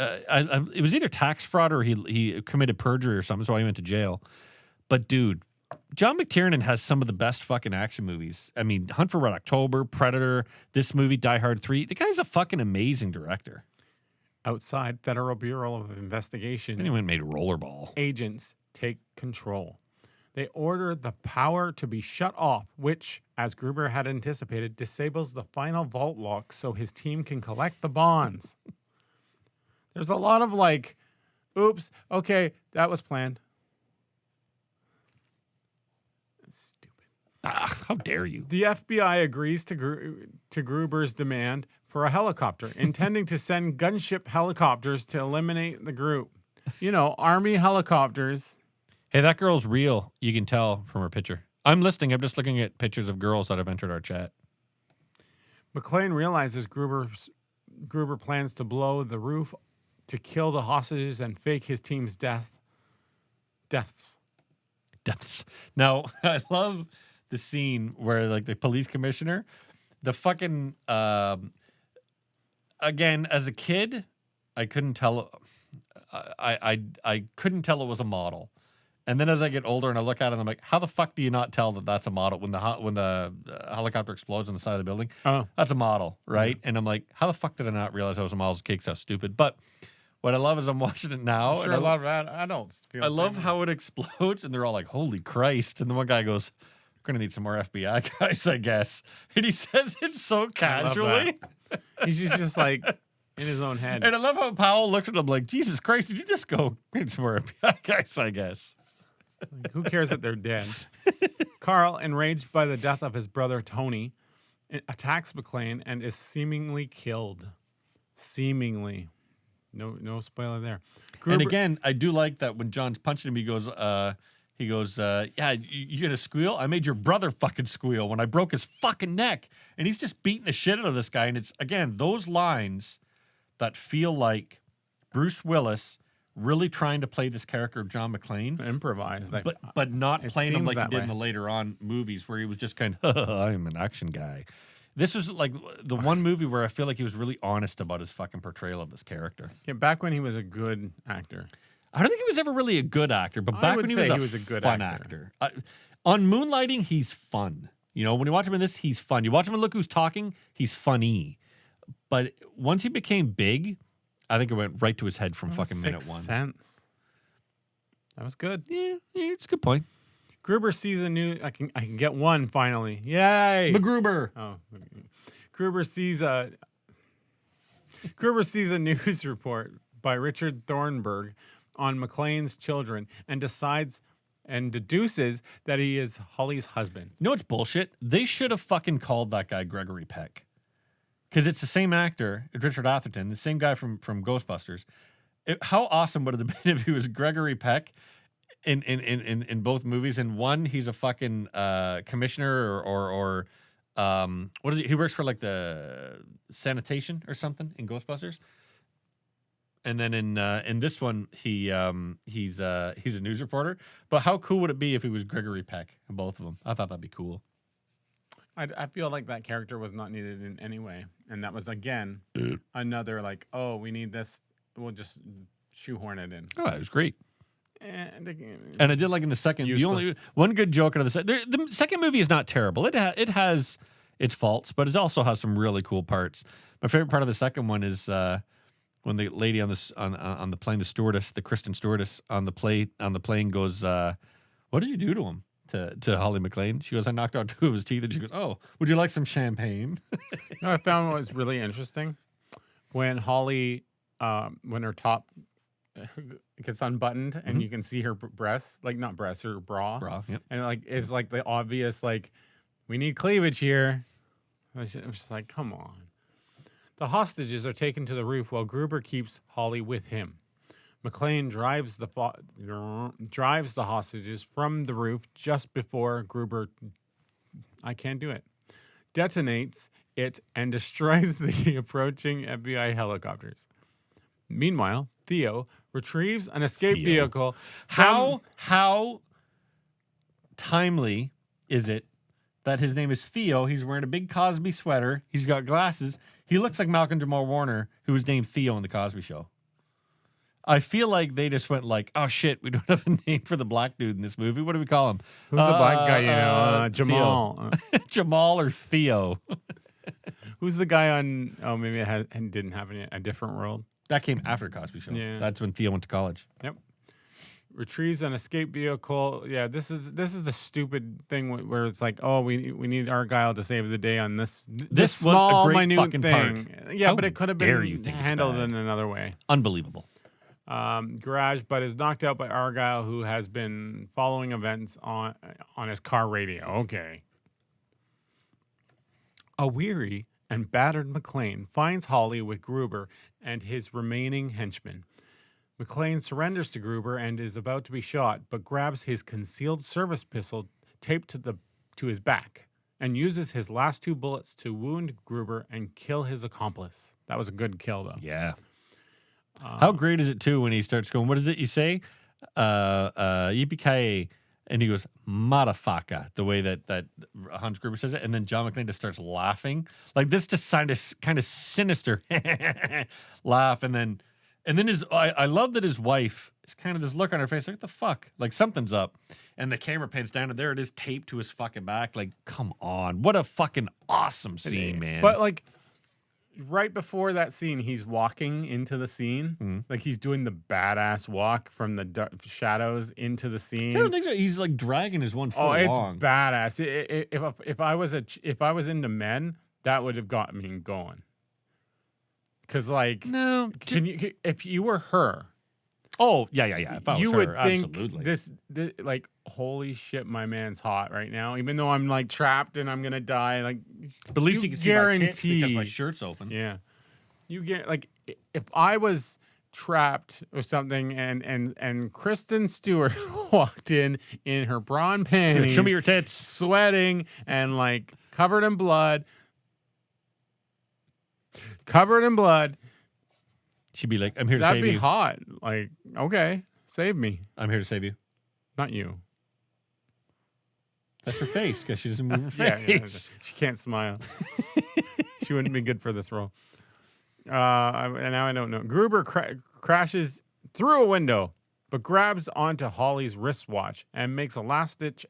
Speaker 2: it was either tax fraud or he committed perjury or something, so he went to jail. But dude, John McTiernan has some of the best fucking action movies. I mean, Hunt for Red October, Predator, this movie, Die Hard 3. The guy's a fucking amazing director.
Speaker 1: Outside Federal Bureau of Investigation,
Speaker 2: Then he went and made Rollerball.
Speaker 1: agents take control. They order the power to be shut off, which, as Gruber had anticipated, disables the final vault lock so his team can collect the bonds. There's a lot of like, oops, okay, that was planned. Stupid.
Speaker 2: How dare you?
Speaker 1: The FBI agrees to Gruber's demand for a helicopter, intending to send gunship helicopters to eliminate the group. Army helicopters.
Speaker 2: Hey, that girl's real. You can tell from her picture. I'm listening. I'm just looking at pictures of girls that have entered our chat.
Speaker 1: McClane realizes Gruber plans to blow the roof to kill the hostages and fake his team's deaths.
Speaker 2: Now, I love the scene where, like, the police commissioner, the fucking, again, as a kid, I couldn't tell, I couldn't tell it was a model. And then as I get older and I look at it, I'm like, how the fuck do you not tell that that's a model when the helicopter explodes on the side of the building?
Speaker 1: Oh.
Speaker 2: That's a model, right? And I'm like, how the fuck did I not realize I was a model as a kid? So stupid. But what I love is I'm watching it now.
Speaker 1: I'm sure a lot of adults feel
Speaker 2: I
Speaker 1: the
Speaker 2: love
Speaker 1: same
Speaker 2: how it explodes, and they're all like, holy Christ. And the one guy goes, we're going to need some more FBI guys, I guess. And he says it so casually.
Speaker 1: He's just like in his own head.
Speaker 2: And I love how Powell looked at him like, Jesus Christ, did you just go, we need some more FBI guys, I guess.
Speaker 1: Like, who cares that they're dead? Carl, enraged by the death of his brother Tony, attacks McClane and is seemingly killed. Seemingly. No spoiler there.
Speaker 2: And again, I do like that when John's punching him, he goes, yeah, you gonna squeal? I made your brother fucking squeal when I broke his fucking neck. And he's just beating the shit out of this guy. And it's, again, those lines that feel like Bruce Willis really trying to play this character of John McClane.
Speaker 1: Improvise.
Speaker 2: But not playing him like he
Speaker 1: that
Speaker 2: did
Speaker 1: way.
Speaker 2: in the later on movies where he was just kind of, I'm an action guy. This was like the one movie where I feel like he was really honest about his fucking portrayal of this character.
Speaker 1: Yeah, back when he was a good actor.
Speaker 2: I don't think he was ever really a good actor, but
Speaker 1: I
Speaker 2: back
Speaker 1: would
Speaker 2: when
Speaker 1: say
Speaker 2: he was a
Speaker 1: good
Speaker 2: fun
Speaker 1: actor.
Speaker 2: actor. On Moonlighting, he's fun. When you watch him in this, he's fun. You watch him in Look Who's Talking, he's funny. But once he became big, I think it went right to his head from fucking minute one.
Speaker 1: Sense. That was good.
Speaker 2: Yeah, it's a good point.
Speaker 1: Gruber sees a new. I can get one finally. Yay!
Speaker 2: MacGruber.
Speaker 1: Oh, Gruber sees a news report by Richard Thornburg on McLean's children and deduces that he is Holly's husband.
Speaker 2: You know what's bullshit? They should have fucking called that guy Gregory Peck. Because it's the same actor, it's Richard Atherton, the same guy from Ghostbusters. How awesome would it have been if he was Gregory Peck in both movies? In one, he's a fucking commissioner or what is he? He works for like the sanitation or something in Ghostbusters. And then in this one, he's a news reporter. But how cool would it be if he was Gregory Peck in both of them? I thought that'd be cool.
Speaker 1: I feel like that character was not needed in any way, and that was again another like, oh, we need this. We'll just shoehorn it in.
Speaker 2: Oh, it was great.
Speaker 1: And
Speaker 2: I did like in the second.
Speaker 1: Useless.
Speaker 2: The only one good joke out of the second movie is not terrible. It has its faults, but it also has some really cool parts. My favorite part of the second one is when the lady on the plane, the stewardess, the Kristen stewardess on the plane goes, "What did you do to him?" To Holly McLean. She goes, "I knocked out 2 of his teeth," and she goes, "Oh, would you like some champagne?"
Speaker 1: I found what was really interesting when Holly, when her top gets unbuttoned and you can see her breasts, like not breasts, her bra,
Speaker 2: Yep.
Speaker 1: and like is like the obvious like, we need cleavage here. I'm just like, come on. The hostages are taken to the roof while Gruber keeps Holly with him. McLean drives the hostages from the roof just before Gruber, I can't do it, detonates it and destroys the approaching FBI helicopters. Meanwhile, Theo retrieves an escape vehicle.
Speaker 2: How timely is it that his name is Theo? He's wearing a big Cosby sweater. He's got glasses. He looks like Malcolm Jamal Warner, who was named Theo in the Cosby Show. I feel like they just went like, oh shit, we don't have a name for the black dude in this movie. What do we call him?
Speaker 1: Who's the black guy? Jamal.
Speaker 2: Jamal or Theo.
Speaker 1: Who's the guy on? Oh, maybe it didn't have a different world.
Speaker 2: That came after Cosby Show.
Speaker 1: Yeah.
Speaker 2: That's when Theo went to college.
Speaker 1: Yep. Retrieves an escape vehicle. Yeah, this is the stupid thing where it's like, oh, we need Argyle to save the day on this small,
Speaker 2: was a great
Speaker 1: minute
Speaker 2: fucking
Speaker 1: thing.
Speaker 2: part.
Speaker 1: Yeah,
Speaker 2: How
Speaker 1: but it could have
Speaker 2: dare
Speaker 1: been
Speaker 2: you think it's
Speaker 1: handled
Speaker 2: bad?
Speaker 1: in another way.
Speaker 2: Unbelievable.
Speaker 1: Garage, but is knocked out by Argyle, who has been following events on his car radio. Okay. A weary and battered McLean finds Holly with Gruber and his remaining henchmen. McLean surrenders to Gruber and is about to be shot, but grabs his concealed service pistol taped to his back and uses his last 2 bullets to wound Gruber and kill his accomplice. That was a good kill, though.
Speaker 2: Yeah. How great is it, too, when he starts going, what is it you say? Yippee-ki-yay. And he goes, motherfucker, the way that Hans Gruber says it. And then John McClane just starts laughing. Like, this just kind of sinister laugh. And then I love that his wife is kind of this look on her face, like, what the fuck? Like, something's up. And the camera pans down, and there it is, taped to his fucking back. Like, come on. What a fucking awesome scene, man.
Speaker 1: But, like, right before that scene, he's walking into the scene.
Speaker 2: Mm-hmm.
Speaker 1: Like, he's doing the badass walk from the shadows into the scene.
Speaker 2: I don't think so. He's, like, dragging his 1 foot
Speaker 1: Oh, it's
Speaker 2: long.
Speaker 1: badass. If I was into men, that would have got me going. Because, like,
Speaker 2: No.
Speaker 1: if you were her,
Speaker 2: Oh, yeah. If I was
Speaker 1: you
Speaker 2: her,
Speaker 1: would think
Speaker 2: absolutely.
Speaker 1: this, like, holy shit, my man's hot right now. Even though I'm, like, trapped and I'm gonna die, like,
Speaker 2: But at least you can see my tits because my
Speaker 1: guaranteed-
Speaker 2: shirt's open.
Speaker 1: yeah, you get like, if I was trapped or something, and Kristen Stewart walked in her bra and panties,
Speaker 2: Show me your tits.
Speaker 1: sweating and like covered in blood.
Speaker 2: She'd be like, I'm here to
Speaker 1: That'd
Speaker 2: save
Speaker 1: be
Speaker 2: you.
Speaker 1: hot. Like, okay, save me,
Speaker 2: I'm here to save you.
Speaker 1: not you.
Speaker 2: That's her face because she doesn't move her
Speaker 1: Yeah,
Speaker 2: face.
Speaker 1: she can't smile. She wouldn't be good for this role. And now I don't know. Gruber crashes through a window, but grabs onto Holly's wristwatch and makes a last-ditch.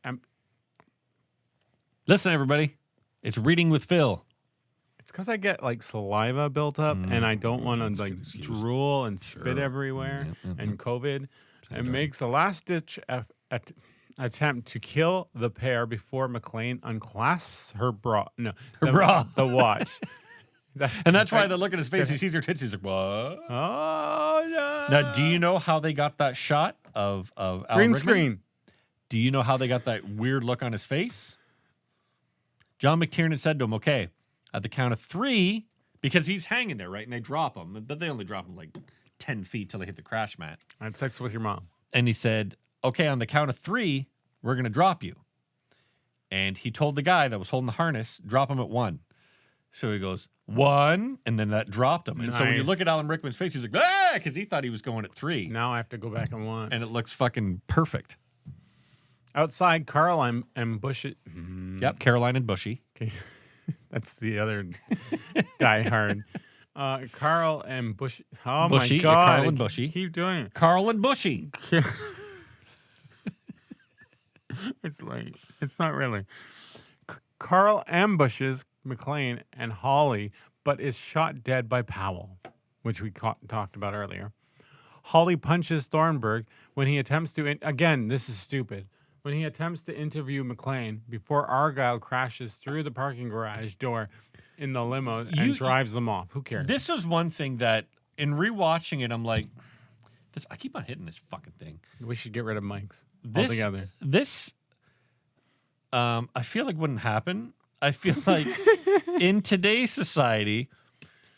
Speaker 2: Listen, everybody. It's Reading with Phil.
Speaker 1: It's because I get like saliva built up, and I don't want to
Speaker 2: that's a
Speaker 1: like
Speaker 2: good excuse.
Speaker 1: drool and spit
Speaker 2: Sure.
Speaker 1: everywhere,
Speaker 2: Yep.
Speaker 1: and COVID. and makes a last-ditch attempt to kill the pair before McLean unclasps her bra. No,
Speaker 2: bra.
Speaker 1: The watch.
Speaker 2: And that's why they look at his face. He sees her tits. He's like, what?
Speaker 1: Oh, no.
Speaker 2: Now, do you know how they got that shot of Alan
Speaker 1: Green
Speaker 2: Rickman?
Speaker 1: screen.
Speaker 2: Do you know how they got that weird look on his face? John McTiernan said to him, okay, at the count of 3, because he's hanging there, right? And they drop him, but they only drop him like 10 feet till they hit the crash mat.
Speaker 1: I had sex with your mom.
Speaker 2: And he said, okay, on the count of 3, we're going to drop you. And he told the guy that was holding the harness, drop him at 1. So he goes, 1, and then that dropped him. And so when you
Speaker 1: Nice.
Speaker 2: look at Alan Rickman's face, he's like, ah, because he thought he was going at 3.
Speaker 1: Now I have to go back and watch.
Speaker 2: And it looks fucking perfect.
Speaker 1: Outside, Carl and Bush.
Speaker 2: Yep, Caroline and Bushy.
Speaker 1: Okay. That's the other Die Hard. Carl and Bush. Oh,
Speaker 2: Bushy,
Speaker 1: my God.
Speaker 2: Carl and Bushy.
Speaker 1: Keep doing it.
Speaker 2: Carl and Bushy.
Speaker 1: It's like, it's not really. Carl ambushes McLean and Holly, but is shot dead by Powell, which we talked about earlier. Holly punches Thornburg when he attempts to, again, this is stupid, when he attempts to interview McLean before Argyle crashes through the parking garage door in the limo and drives them off. Who cares?
Speaker 2: This was one thing that, in rewatching it, I'm like, I keep on hitting this fucking thing.
Speaker 1: We should get rid of mics altogether.
Speaker 2: This, I feel like wouldn't happen. I feel like in today's society,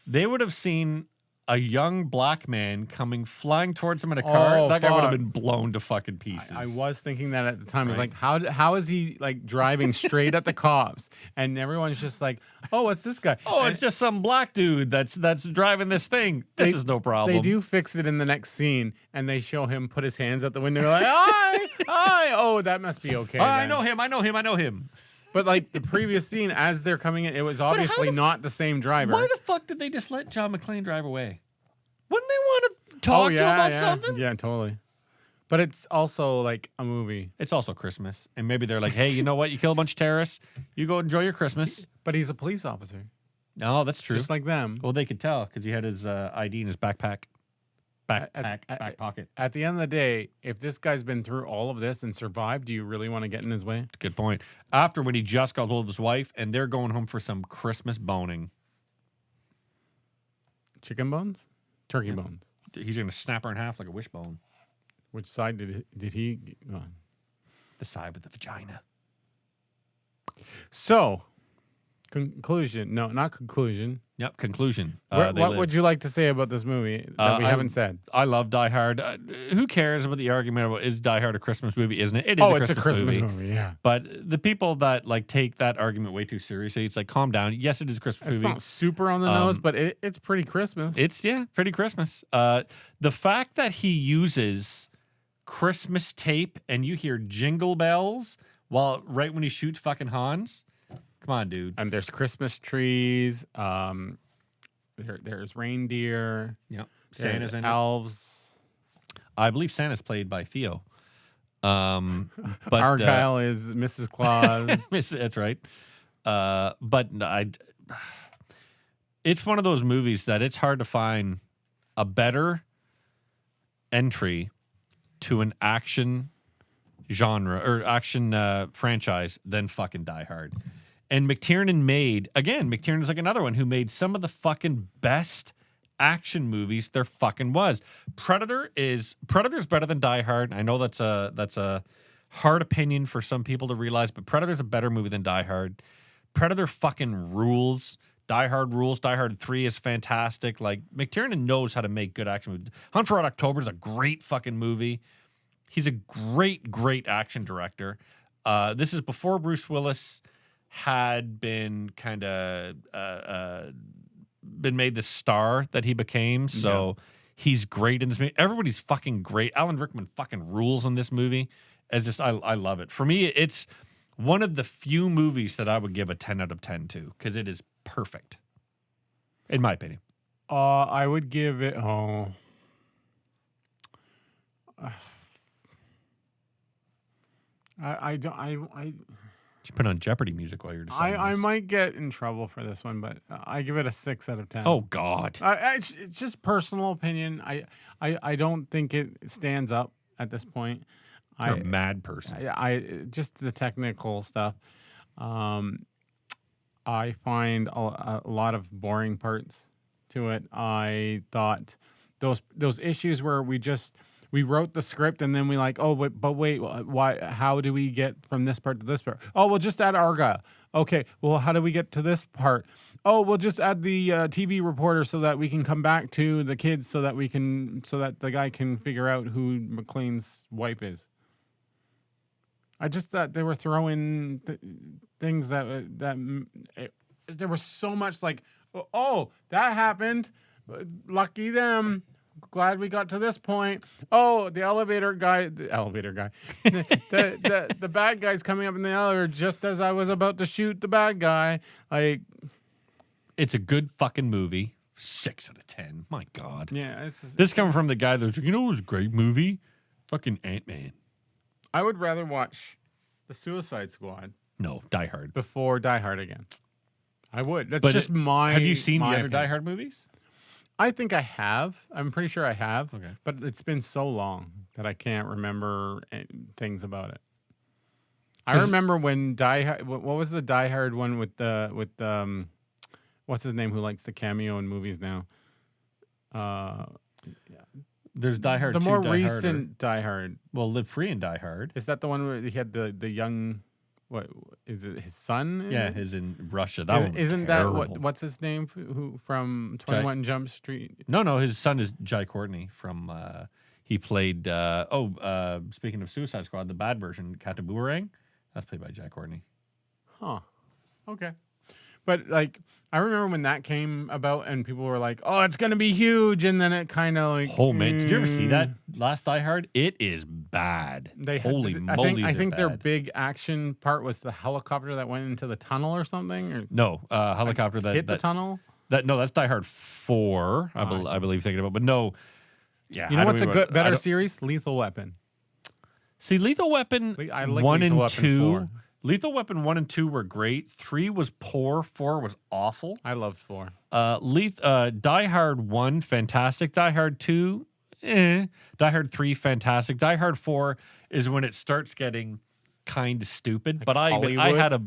Speaker 2: they would have seen a young black man coming flying towards him in a car.
Speaker 1: Oh,
Speaker 2: That guy would have
Speaker 1: fuck.
Speaker 2: been blown to fucking pieces.
Speaker 1: I was thinking that at the time. I was
Speaker 2: Right.
Speaker 1: like, how is he like driving straight at the cops? And everyone's just like, oh, what's this guy?
Speaker 2: Oh,
Speaker 1: And
Speaker 2: it's just some black dude that's driving this thing. This
Speaker 1: They-
Speaker 2: is no problem.
Speaker 1: they do fix it in the next scene, and they show him put his hands out the window like, hi. Oh, that must be okay.
Speaker 2: I
Speaker 1: then.
Speaker 2: know him. I know him. I know him.
Speaker 1: But like the previous scene, as they're coming in, it was obviously not the same driver.
Speaker 2: Why the fuck did they just let John McClane drive away? Wouldn't they want to talk to him about something?
Speaker 1: Yeah, totally. But it's also like a movie.
Speaker 2: It's also Christmas. And maybe they're like, hey, you know what? You kill a bunch of terrorists. You go enjoy your Christmas.
Speaker 1: But he's a police officer,
Speaker 2: No, that's true.
Speaker 1: just like them.
Speaker 2: Well, they could tell because he had his ID in his backpack. Back pocket.
Speaker 1: At the end of the day, if this guy's been through all of this and survived, do you really want to get in his way?
Speaker 2: Good point. After when he just got hold of his wife and they're going home for some Christmas boning.
Speaker 1: Chicken bones? Turkey bones.
Speaker 2: He's going to snap her in half like a wishbone.
Speaker 1: Which side did he go on?
Speaker 2: The side with the vagina.
Speaker 1: So, conclusion. No, not conclusion.
Speaker 2: Yep, conclusion.
Speaker 1: What would you like to say about this movie that we haven't said?
Speaker 2: I love Die Hard. Who cares about the argument about is Die Hard a Christmas movie? Isn't it? It is.
Speaker 1: It's a Christmas movie. Yeah.
Speaker 2: But the people that like take that argument way too seriously, it's like calm down. Yes, it is a Christmas
Speaker 1: It's
Speaker 2: movie.
Speaker 1: not super on the nose, but it's pretty Christmas.
Speaker 2: It's pretty Christmas. The fact that he uses Christmas tape and you hear jingle bells right when he shoots fucking Hans. Come on, dude.
Speaker 1: And there's Christmas trees. There's reindeer.
Speaker 2: Yep.
Speaker 1: There's
Speaker 2: Santa's in it.
Speaker 1: elves.
Speaker 2: I believe Santa's played by Theo. But
Speaker 1: Argyle is Mrs. Claus.
Speaker 2: That's right. But it's one of those movies that it's hard to find a better entry to an action genre or action franchise than fucking Die Hard. And McTiernan's like another one who made some of the fucking best action movies there fucking was. Predator's better than Die Hard. I know that's a hard opinion for some people to realize, but Predator's a better movie than Die Hard. Predator fucking rules. Die Hard rules. Die Hard 3 is fantastic. Like, McTiernan knows how to make good action movies. Hunt for Red October is a great fucking movie. He's a great, great action director. This is before Bruce Willis had been kind of been made the star that he became. So he's great in this movie. Everybody's fucking great. Alan Rickman fucking rules in this movie. It's just, I love it. For me, it's one of the few movies that I would give a 10 out of 10 to because it is perfect, in my opinion.
Speaker 1: I would give it. I don't. I
Speaker 2: You put on Jeopardy music while you're deciding.
Speaker 1: I
Speaker 2: this.
Speaker 1: might get in trouble for this one, but I give it a 6 out of 10.
Speaker 2: Oh God.
Speaker 1: It's just personal opinion. I don't think it stands up at this point.
Speaker 2: You're a mad person.
Speaker 1: I just the technical stuff. I find a lot of boring parts to it. I thought those issues where we wrote the script and then we like, oh, but wait, why? How do we get from this part to this part? Oh, we'll just add Argyle. Okay, well, how do we get to this part? Oh, we'll just add the TV reporter so that we can come back to the kids so that the guy can figure out who McLean's wife is. I just thought they were throwing things there was so much like, oh, that happened. Lucky them. Glad we got to this point. Oh, the elevator guy, the bad guy's coming up in the elevator just as I was about to shoot the bad guy. Like,
Speaker 2: it's a good fucking movie. 6 out of 10. My God.
Speaker 1: Yeah.
Speaker 2: This coming from the guy that's, it was a great movie. Fucking Ant-Man.
Speaker 1: I would rather watch The Suicide Squad.
Speaker 2: No, Die Hard.
Speaker 1: Before Die Hard again. I would. That's just my.
Speaker 2: Have you seen the other
Speaker 1: opinion.
Speaker 2: Die Hard movies?
Speaker 1: I think I have. I'm pretty sure I have.
Speaker 2: Okay.
Speaker 1: But it's been so long that I can't remember things about it. I remember when what was the Die Hard one with what's his name who likes the cameo in movies now?
Speaker 2: There's Die Hard 2,
Speaker 1: the more
Speaker 2: Die
Speaker 1: recent
Speaker 2: Harder.
Speaker 1: Die Hard.
Speaker 2: Well, Live Free and Die Hard.
Speaker 1: Is that the one where he had the young? What is it? His son?
Speaker 2: Yeah, his in Russia. That one.
Speaker 1: Isn't
Speaker 2: terrible.
Speaker 1: that what's his name? Who from 21 Jump Street?
Speaker 2: No. His son is Jai Courtney from. He played. Speaking of Suicide Squad, the bad version, Captain Boomerang. That's played by Jai Courtney.
Speaker 1: Huh. Okay. But like, I remember when that came about, and people were like, "Oh, it's gonna be huge," and then it kind of like.
Speaker 2: Oh man, did you ever see that last Die Hard? It is bad. Holy moly!
Speaker 1: I think their big action part was the helicopter that went into the tunnel or something. Or
Speaker 2: no, helicopter that
Speaker 1: hit the tunnel.
Speaker 2: No, that's Die Hard 4. I believe thinking about, but no. Yeah,
Speaker 1: you know what's a better series? Lethal Weapon.
Speaker 2: See, Lethal Weapon
Speaker 1: I like
Speaker 2: 1
Speaker 1: Lethal
Speaker 2: and
Speaker 1: Weapon
Speaker 2: 2.
Speaker 1: 4.
Speaker 2: Lethal Weapon 1 and 2 were great. 3 was poor. 4 was awful.
Speaker 1: I loved 4.
Speaker 2: Die Hard 1, fantastic. Die Hard 2, Die Hard 3, fantastic. Die Hard 4 is when it starts getting kind of stupid.
Speaker 1: Like
Speaker 2: but I
Speaker 1: Hollywood?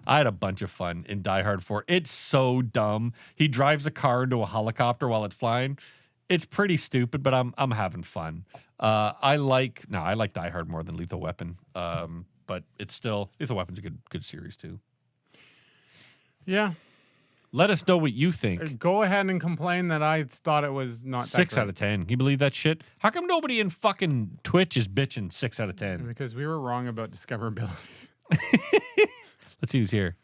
Speaker 2: had a bunch of fun in Die Hard 4. It's so dumb. He drives a car into a helicopter while it's flying. It's pretty stupid, but I'm having fun. I like Die Hard more than Lethal Weapon. But it's still Lethal Weapon's a good series too.
Speaker 1: Yeah.
Speaker 2: Let us know what you think.
Speaker 1: Go ahead and complain that I thought it was not that
Speaker 2: 6
Speaker 1: great.
Speaker 2: out of 10. Can you believe that shit? How come nobody in fucking Twitch is bitching 6 out of 10?
Speaker 1: Because we were wrong about discoverability.
Speaker 2: Let's see who's here.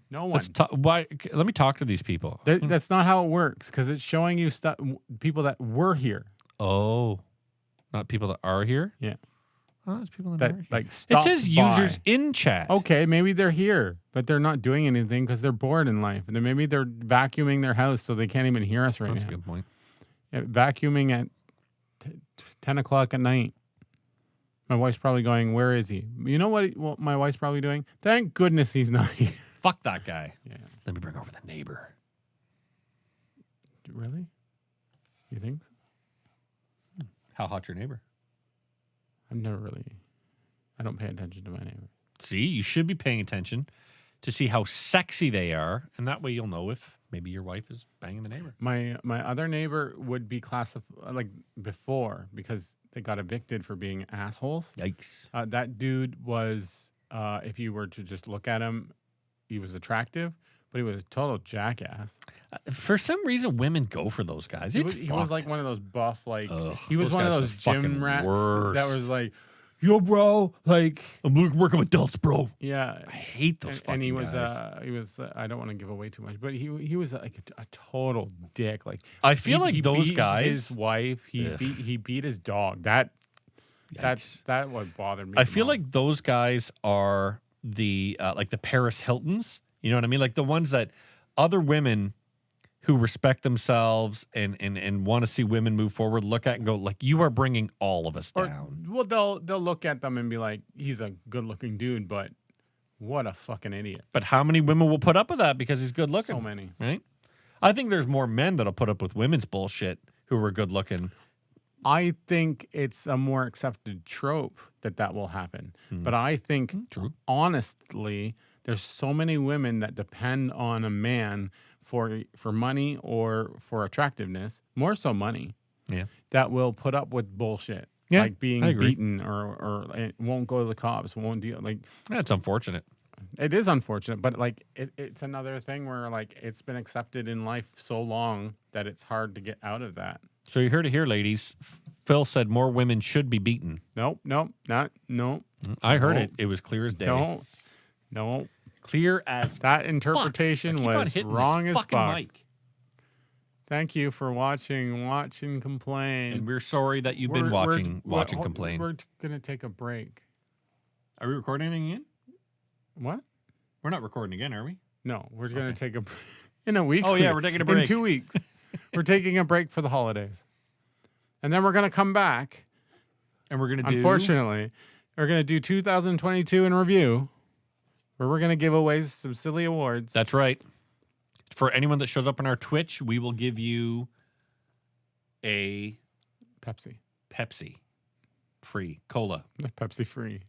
Speaker 1: No one.
Speaker 2: Let me talk to these people.
Speaker 1: That's not how it works, because it's showing you people that were here.
Speaker 2: Oh, not people that are here?
Speaker 1: Yeah.
Speaker 2: Oh, it's people that are here.
Speaker 1: Like
Speaker 2: It
Speaker 1: stopped
Speaker 2: says
Speaker 1: by.
Speaker 2: users in chat.
Speaker 1: Okay, maybe they're here, but they're not doing anything because they're bored in life. And then maybe they're vacuuming their house so they can't even hear us right
Speaker 2: That's
Speaker 1: now.
Speaker 2: a good point.
Speaker 1: Yeah, vacuuming at 10 o'clock at night. My wife's probably going, where is he? You know what my wife's probably doing? Thank goodness he's not here.
Speaker 2: Fuck that guy.
Speaker 1: Yeah.
Speaker 2: Let me bring over the neighbor.
Speaker 1: Really? You think so?
Speaker 2: How hot's your neighbor?
Speaker 1: I don't pay attention to my neighbor.
Speaker 2: See, you should be paying attention to see how sexy they are, and that way you'll know if maybe your wife is banging the neighbor.
Speaker 1: My other neighbor would be classified like before because they got evicted for being assholes.
Speaker 2: Yikes.
Speaker 1: That dude was, if you were to just look at him, he was attractive, but he was a total jackass.
Speaker 2: For some reason, women go for those guys.
Speaker 1: He was like one of those buff, like
Speaker 2: Ugh,
Speaker 1: he was
Speaker 2: those
Speaker 1: one of
Speaker 2: guys are
Speaker 1: those
Speaker 2: the fucking
Speaker 1: gym rats
Speaker 2: worst.
Speaker 1: that was like, yo, bro, like
Speaker 2: I'm working with adults, bro.
Speaker 1: yeah.
Speaker 2: I hate those fucking
Speaker 1: and he was,
Speaker 2: guys.
Speaker 1: I don't want to give away too much, but he was like a total dick. Like
Speaker 2: I feel like
Speaker 1: he
Speaker 2: those
Speaker 1: beat
Speaker 2: guys.
Speaker 1: his wife, he beat his dog. That what bothered me.
Speaker 2: I feel like those guys are the like the Paris Hiltons. You know what I mean? Like the ones that other women who respect themselves and want to see women move forward look at and go like, you are bringing all of us down.
Speaker 1: Well, they'll look at them and be like, he's a good looking dude, but what a fucking idiot.
Speaker 2: But how many women will put up with that because he's good looking?
Speaker 1: So many.
Speaker 2: Right? I think there's more men that'll put up with women's bullshit who are good looking.
Speaker 1: I think it's a more accepted trope that will happen. But I think,
Speaker 2: True.
Speaker 1: honestly, there's so many women that depend on a man for money or for attractiveness, more so money,
Speaker 2: Yeah.
Speaker 1: that will put up with bullshit.
Speaker 2: Yeah,
Speaker 1: Like being
Speaker 2: I agree.
Speaker 1: beaten or it won't go to the cops, won't deal. Like,
Speaker 2: That's unfortunate.
Speaker 1: it is unfortunate, but like it's another thing where like it's been accepted in life so long that it's hard to get out of that.
Speaker 2: So you heard it here, ladies. Phil said more women should be beaten.
Speaker 1: Nope.
Speaker 2: I heard
Speaker 1: No.
Speaker 2: it. It was clear as day.
Speaker 1: No.
Speaker 2: Clear as
Speaker 1: That interpretation
Speaker 2: Fuck. I keep on
Speaker 1: was
Speaker 2: hitting
Speaker 1: wrong
Speaker 2: this
Speaker 1: as
Speaker 2: fucking
Speaker 1: fuck.
Speaker 2: mic.
Speaker 1: Thank you for watching. Watch and complain.
Speaker 2: And we're sorry that you've been watching complain.
Speaker 1: We're gonna take a break.
Speaker 2: Are we recording anything again?
Speaker 1: What?
Speaker 2: We're not recording again, are we?
Speaker 1: No, we're gonna take a in a week.
Speaker 2: Oh, yeah, we're taking a break.
Speaker 1: in 2 weeks. We're taking a break for the holidays, and then we're gonna come back.
Speaker 2: And we're going to do...
Speaker 1: Unfortunately, we're gonna do 2022 in review, where we're gonna give away some silly awards.
Speaker 2: That's right. For anyone that shows up on our Twitch, we will give you a
Speaker 1: Pepsi
Speaker 2: free cola.
Speaker 1: Pepsi free,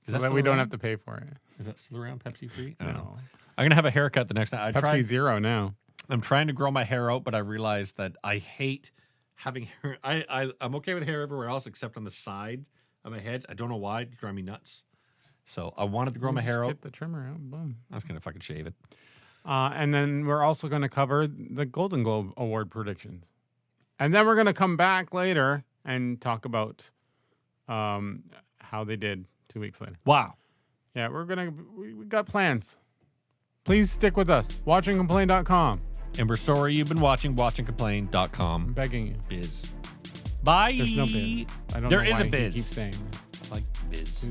Speaker 1: so
Speaker 2: that
Speaker 1: that
Speaker 2: still
Speaker 1: we don't
Speaker 2: around?
Speaker 1: have to pay for it.
Speaker 2: Is that still around? Pepsi free? I don't know.
Speaker 1: No,
Speaker 2: I'm going to have a haircut the next night.
Speaker 1: Pepsi Zero now.
Speaker 2: I'm trying to grow my hair out, but I realized that I hate having hair. I'm okay with hair everywhere else except on the sides of my head. I don't know why. It's driving me nuts. So I wanted to grow my hair out.
Speaker 1: Get the trimmer out. Boom.
Speaker 2: I was going to fucking shave it.
Speaker 1: And then we're also going to cover the Golden Globe Award predictions. And then we're going to come back later and talk about how they did 2 weeks later.
Speaker 2: Wow.
Speaker 1: Yeah, we got plans. Please stick with us. Watchingcomplain.com.
Speaker 2: And we're sorry you've been watching watchingcomplain.com.
Speaker 1: I'm begging you.
Speaker 2: Biz. Bye.
Speaker 1: There's no biz. I don't
Speaker 2: There
Speaker 1: know
Speaker 2: is
Speaker 1: why
Speaker 2: a biz.
Speaker 1: he keeps saying that.
Speaker 2: I like biz.